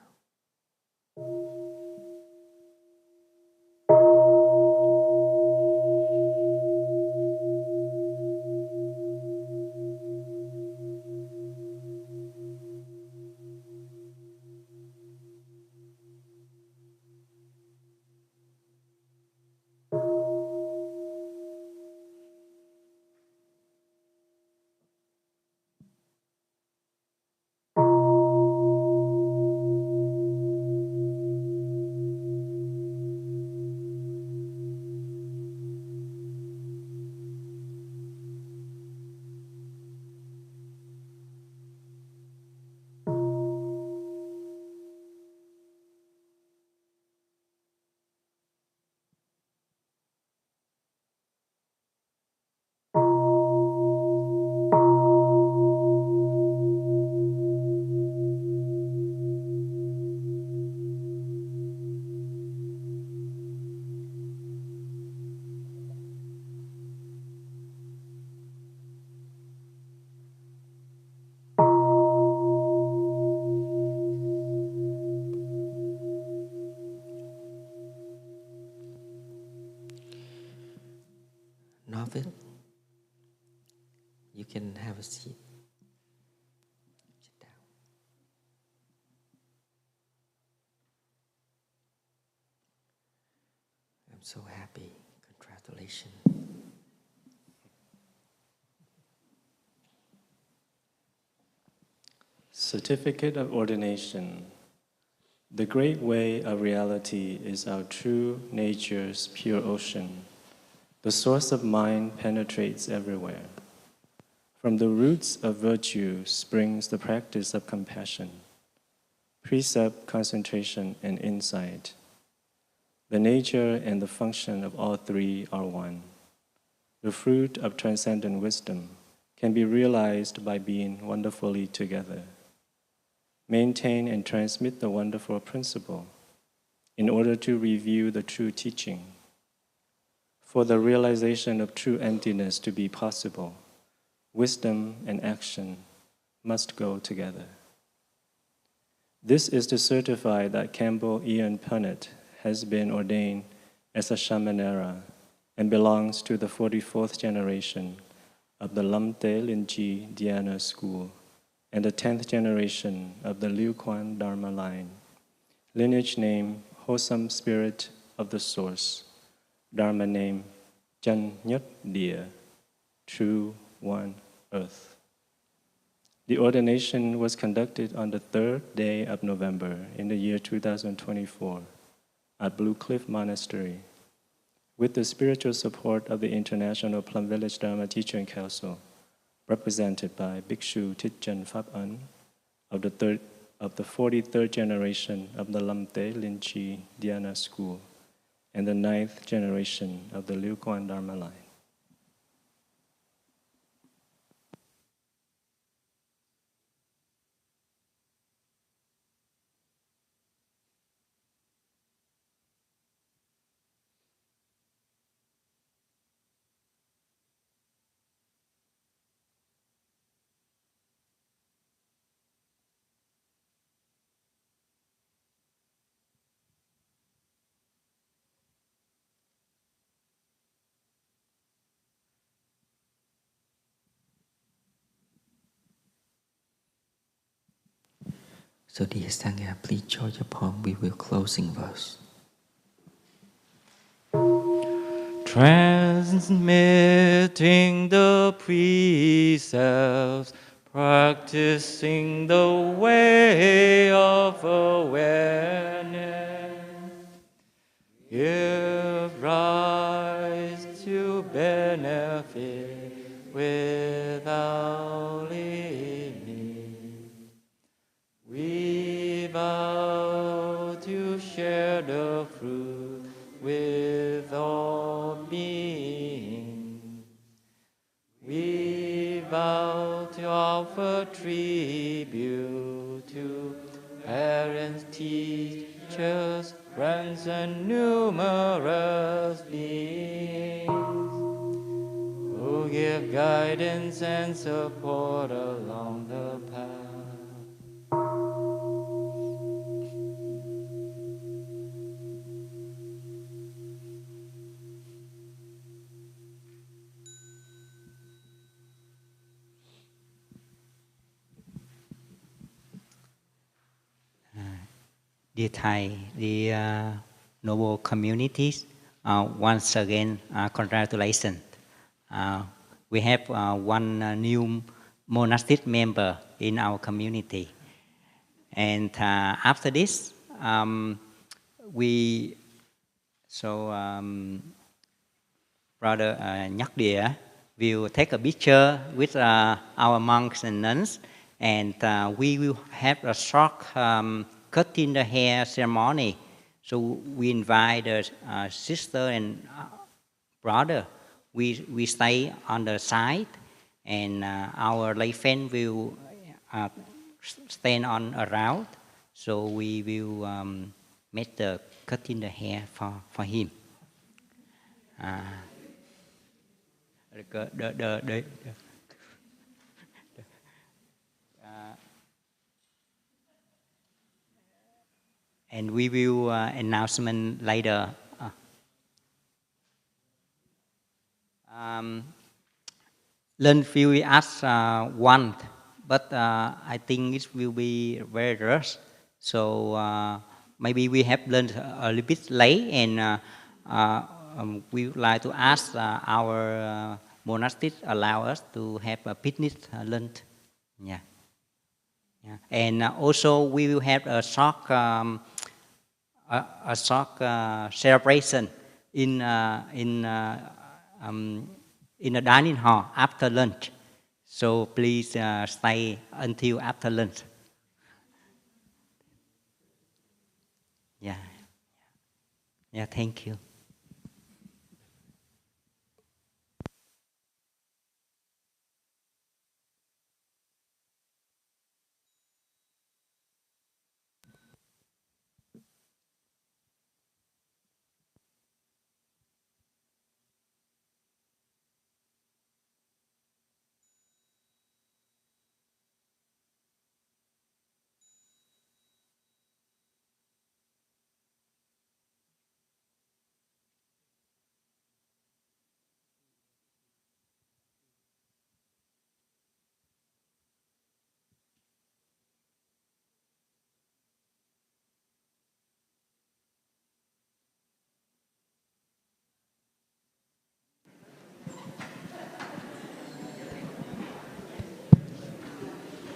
Novice, you can have a seat. Sit down. I'm so happy. Congratulations. Certificate of Ordination. The great way of reality is our true nature's pure ocean. The source of mind penetrates everywhere. From the roots of virtue springs the practice of compassion, precept, concentration, and insight. The nature and the function of all three are one. The fruit of transcendent wisdom can be realized by being wonderfully together. Maintain and transmit the wonderful principle in order to review the true teaching. For the realization of true emptiness to be possible, wisdom and action must go together. This is to certify that Campbell Ian Punnett has been ordained as a shamanera and belongs to the 44th generation of the Lamte Linji Dhyana school and the 10th generation of the Liu Quan Dharma line. Lineage name, Wholesome Spirit of the Source. Dharma name, Chân Nhất Địa, True One Earth. The ordination was conducted on the 3rd day of November in the year 2024 at Blue Cliff Monastery, with the spiritual support of the International Plum Village Dharma Teaching Council, represented by Bhikshu Thich Fab An of the 43rd generation of the Lamte Linchi Dhyana school and the 9th generation of the Liu Quan Dharma line. So dear Sangha, please join your palm. We will closing verse. Transmitting the precepts, practicing the way of awareness, give rise to benefit without limit. We vow to share the fruit with all beings. We vow to offer tribute to parents, teachers, friends, and numerous beings who give guidance and support along the path. Dear Thai, dear noble communities, once again, congratulations. We have one new monastic member in our community. And after this, Brother Nhắc Địa will take a picture with our monks and nuns, and we will have a short cutting the hair ceremony. So we invite the sister and brother. We stay on the side, and our lay friend will stand on around. So we will make the cutting the hair for him. And we will announcement later. Learn few us one, but I think it will be very rushed. So maybe we have learned a little bit late, and we would like to ask our monastic allow us to have a picnic lunch. Yeah. And also we will have a short a short celebration in a dining hall after lunch. So please stay until after lunch. Yeah. Yeah, thank you.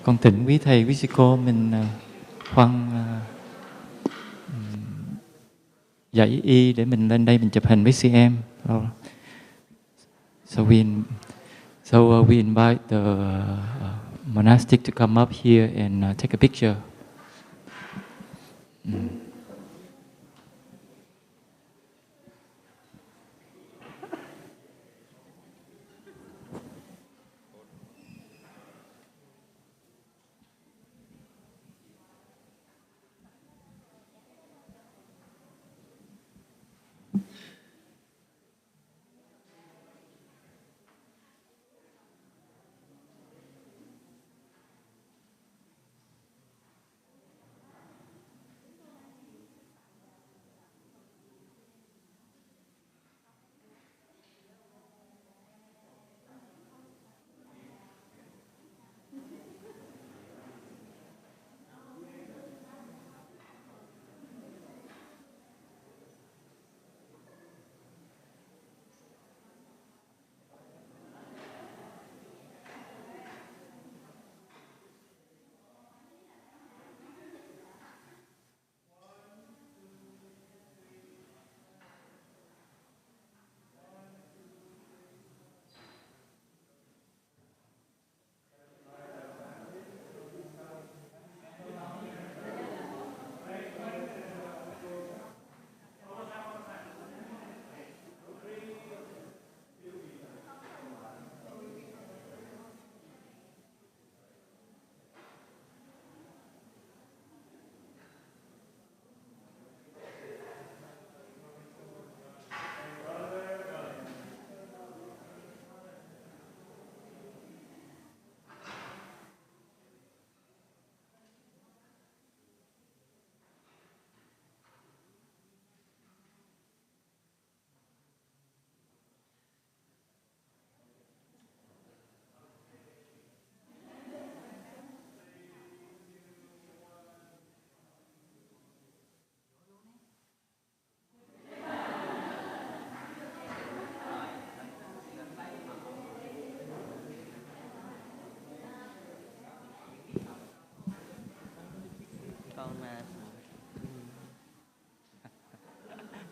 Con thỉnh quý thầy, quý sư cô mình khoan dãy y để mình lên đây mình chụp hình với chị em. So we invite the monastic to come up here and take a picture.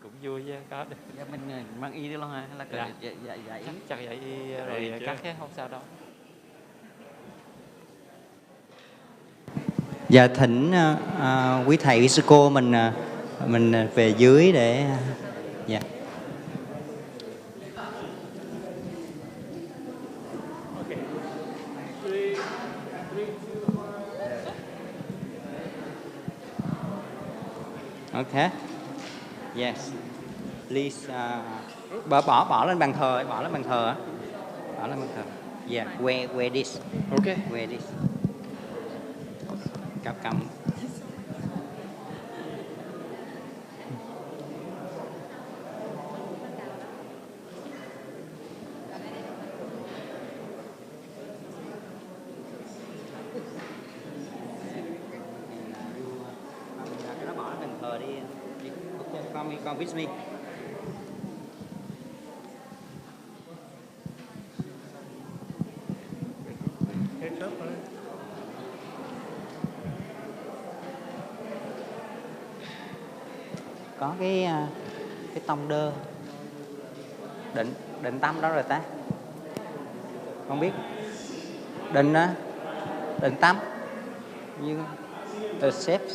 Cũng vui chứ, có được. Dạ, mình mang y đi luôn hả? Hay là dạ. Chắc vậy rồi cắt hết không sao đâu. Dạ, thỉnh quý thầy, quý sư cô mình về dưới để dạ. Okay. Yes. Please bỏ lên bàn thờ, bỏ lên bàn thờ. Yeah, wear this. Okay. Wear this. Cầm. Nó bỏ lên bàn thờ đi. Come with me. có cái tông đơ định tâm đó rồi ta, không biết định tâm you accept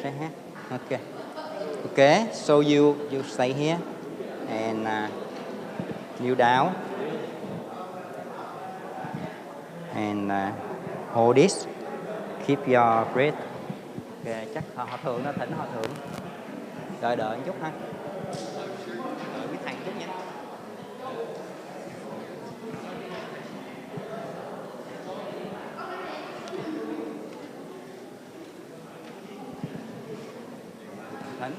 say here. Okay, so you stay here and kneel down and hold this, keep your breath. Okay, chắc họ thượng nó thỉnh họ thượng, đợi một chút ha, đợi quý thầy chút nha. Thỉnh.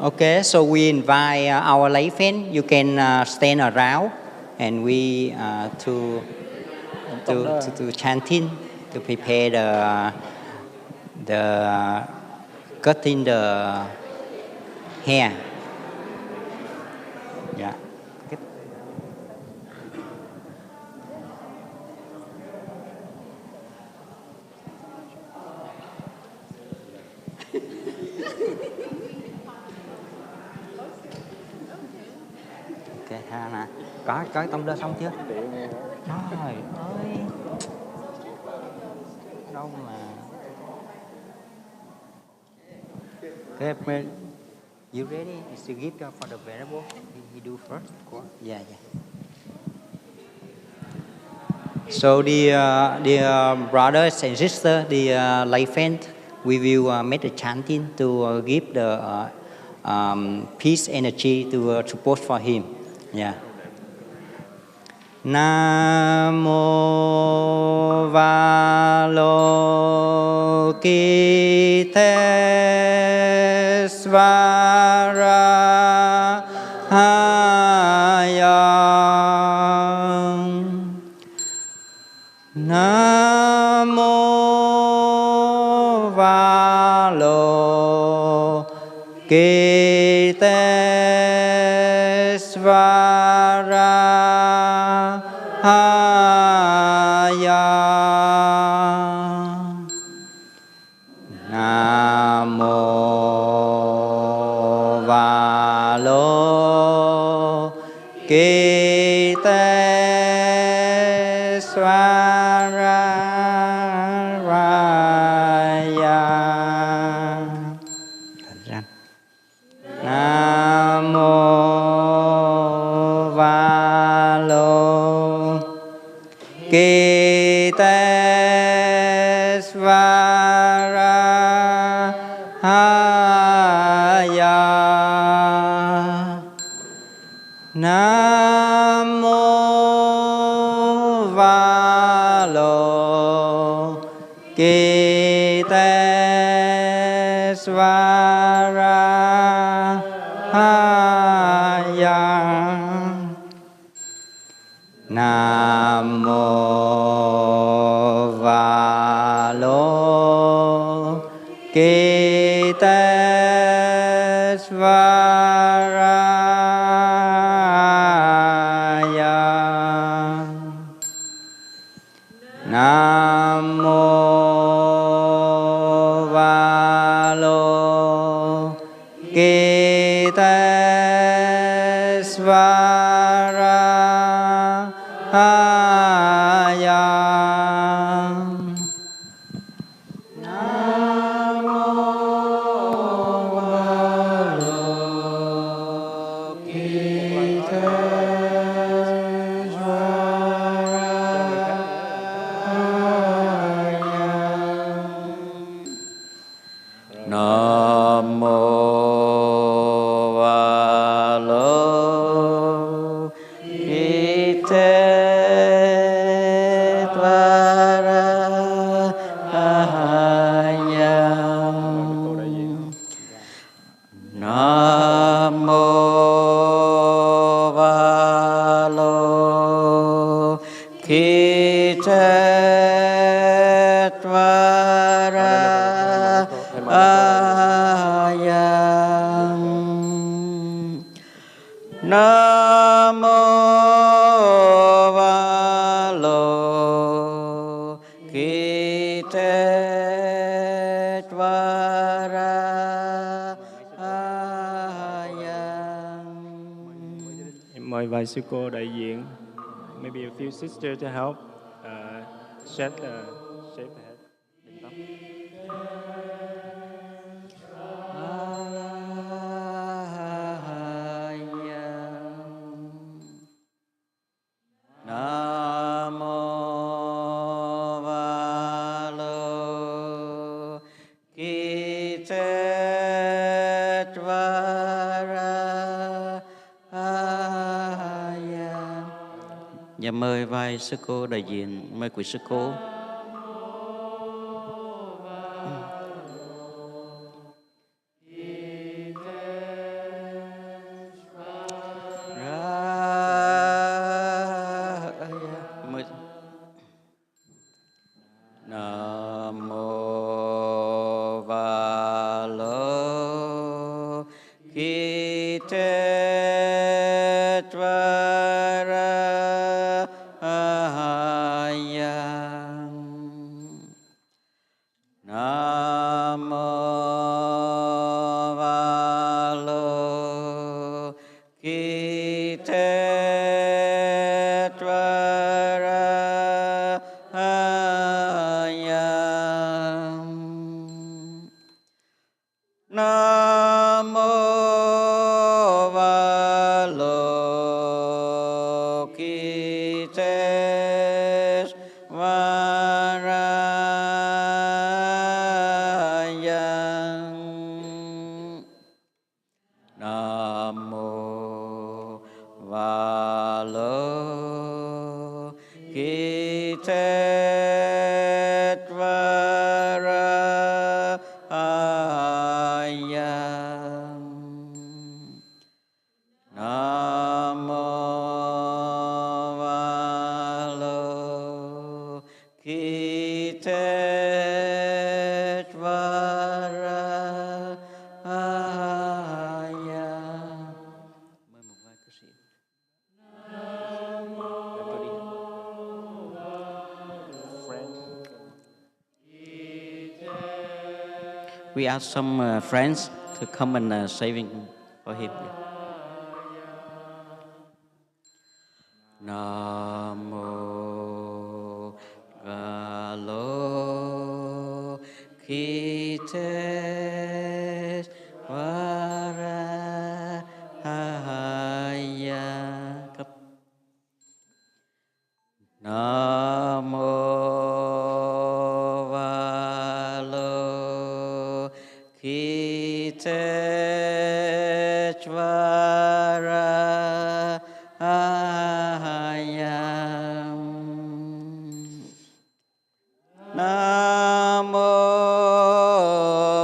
Okay, so we invite our lay friend. You can stand around, and we to chanting, to prepare the cutting the hair. Yeah. Ha nè, có cái tông đơ xong chưa? Trời ơi, đâu mà. Okay, you ready? Is to give for the variable? You do first. Yeah. So dear brothers and sisters, the lay friend, we will make the chanting to give the peace energy to support for him. Yeah. Namo Avalokitesvarahaya. Namo Avalokitesvarahaya. Namo Avalokitesvarahaya. Namo Avalokitesvarahaya. Namo Avalokitesvarahaya. Namo Avalokitesvarahaya. Namo Avalokitesvarahaya. Namo Avalokitesvarahaya. Namo Avalokitesvarahaya. Nam mô Va Lô Ki Tết Va Ra Yang. Mời vài sư cô đại diện, maybe a few sisters to help shape the head. Đỉnh tóc. Nam mô Va Lô Ki Tết Va Ra Yang. Dạ mời vài sư cô đại diện, mời quý sư cô. Nam mô Va Lô Ki Tết Va Ra Yang. Nam mô Va Lô Ki Tết Va Ra Yang. Nam mô Va Lô Ki Tết Va Ra Yang. Nam mô Va Lô Ki Tết Va Ra Yang. Nam mô Va Lô Ki Tết Va Ra Yang. Mời một vài cư sĩ. We ask some friends to come and saving for him. Nam mô Va Lô Ki Tết Va Ra Yang. Nam mô Va Lô Ki Tết Va Ra Yang. Nam mô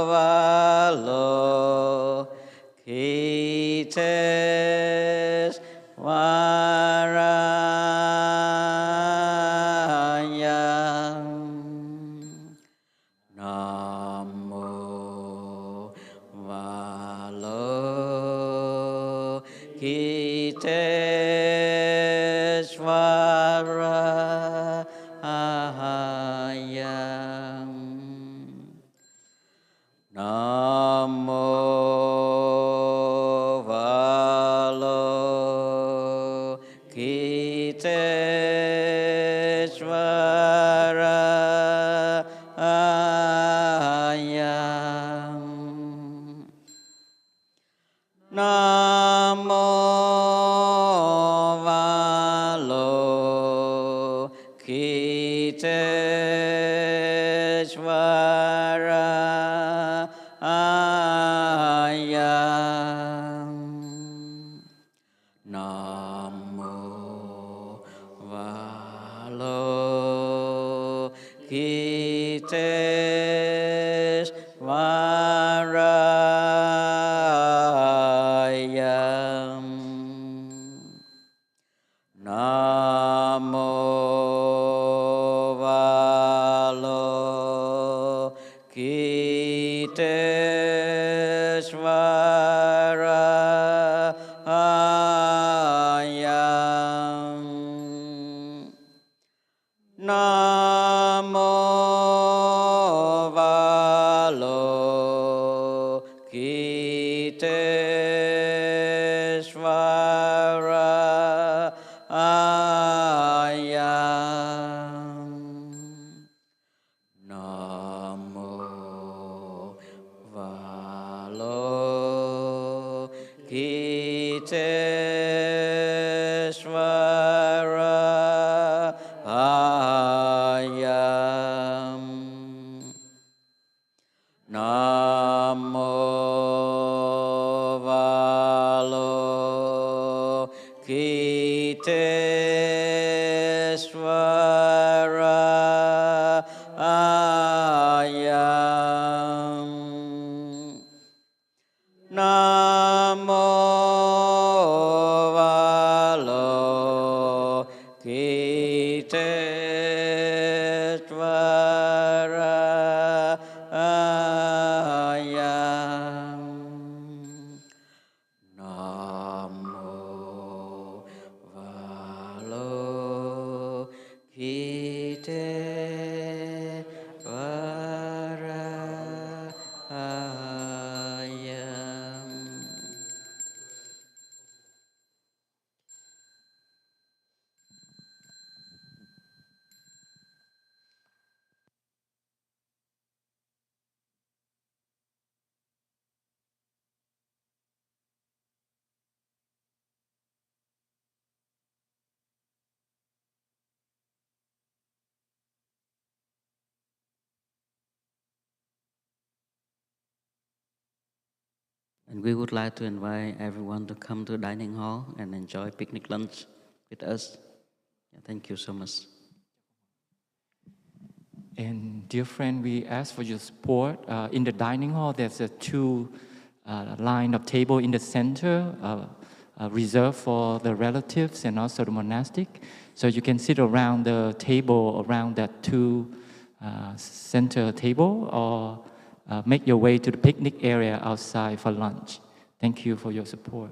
Va Lô Ki Tết Va Ra Yang. Nam mô Va Lô Ki Tết Va Ra Yang. Nam mô Va Lô Ki Tết Va Ra Yang. Nam mô Va Lô Ki Tết Va Ra Yang. Nam mô Va Lô Ki Tết Va Ra Yang. Nam mô Va Lô Ki Tết Va Ra Ayam. Namo Avalokitesvara Ayam. Namo Avalokitesvara Ayam. Namo Avalokitesvara Ayam. And we would like to invite everyone to come to the dining hall and enjoy picnic lunch with us. Yeah, thank you so much. And dear friend, we ask for your support. In the dining hall, there's a two line of table in the center, reserved for the relatives and also the monastic. So you can sit around the table, around that two center table, or make your way to the picnic area outside for lunch. Thank you for your support.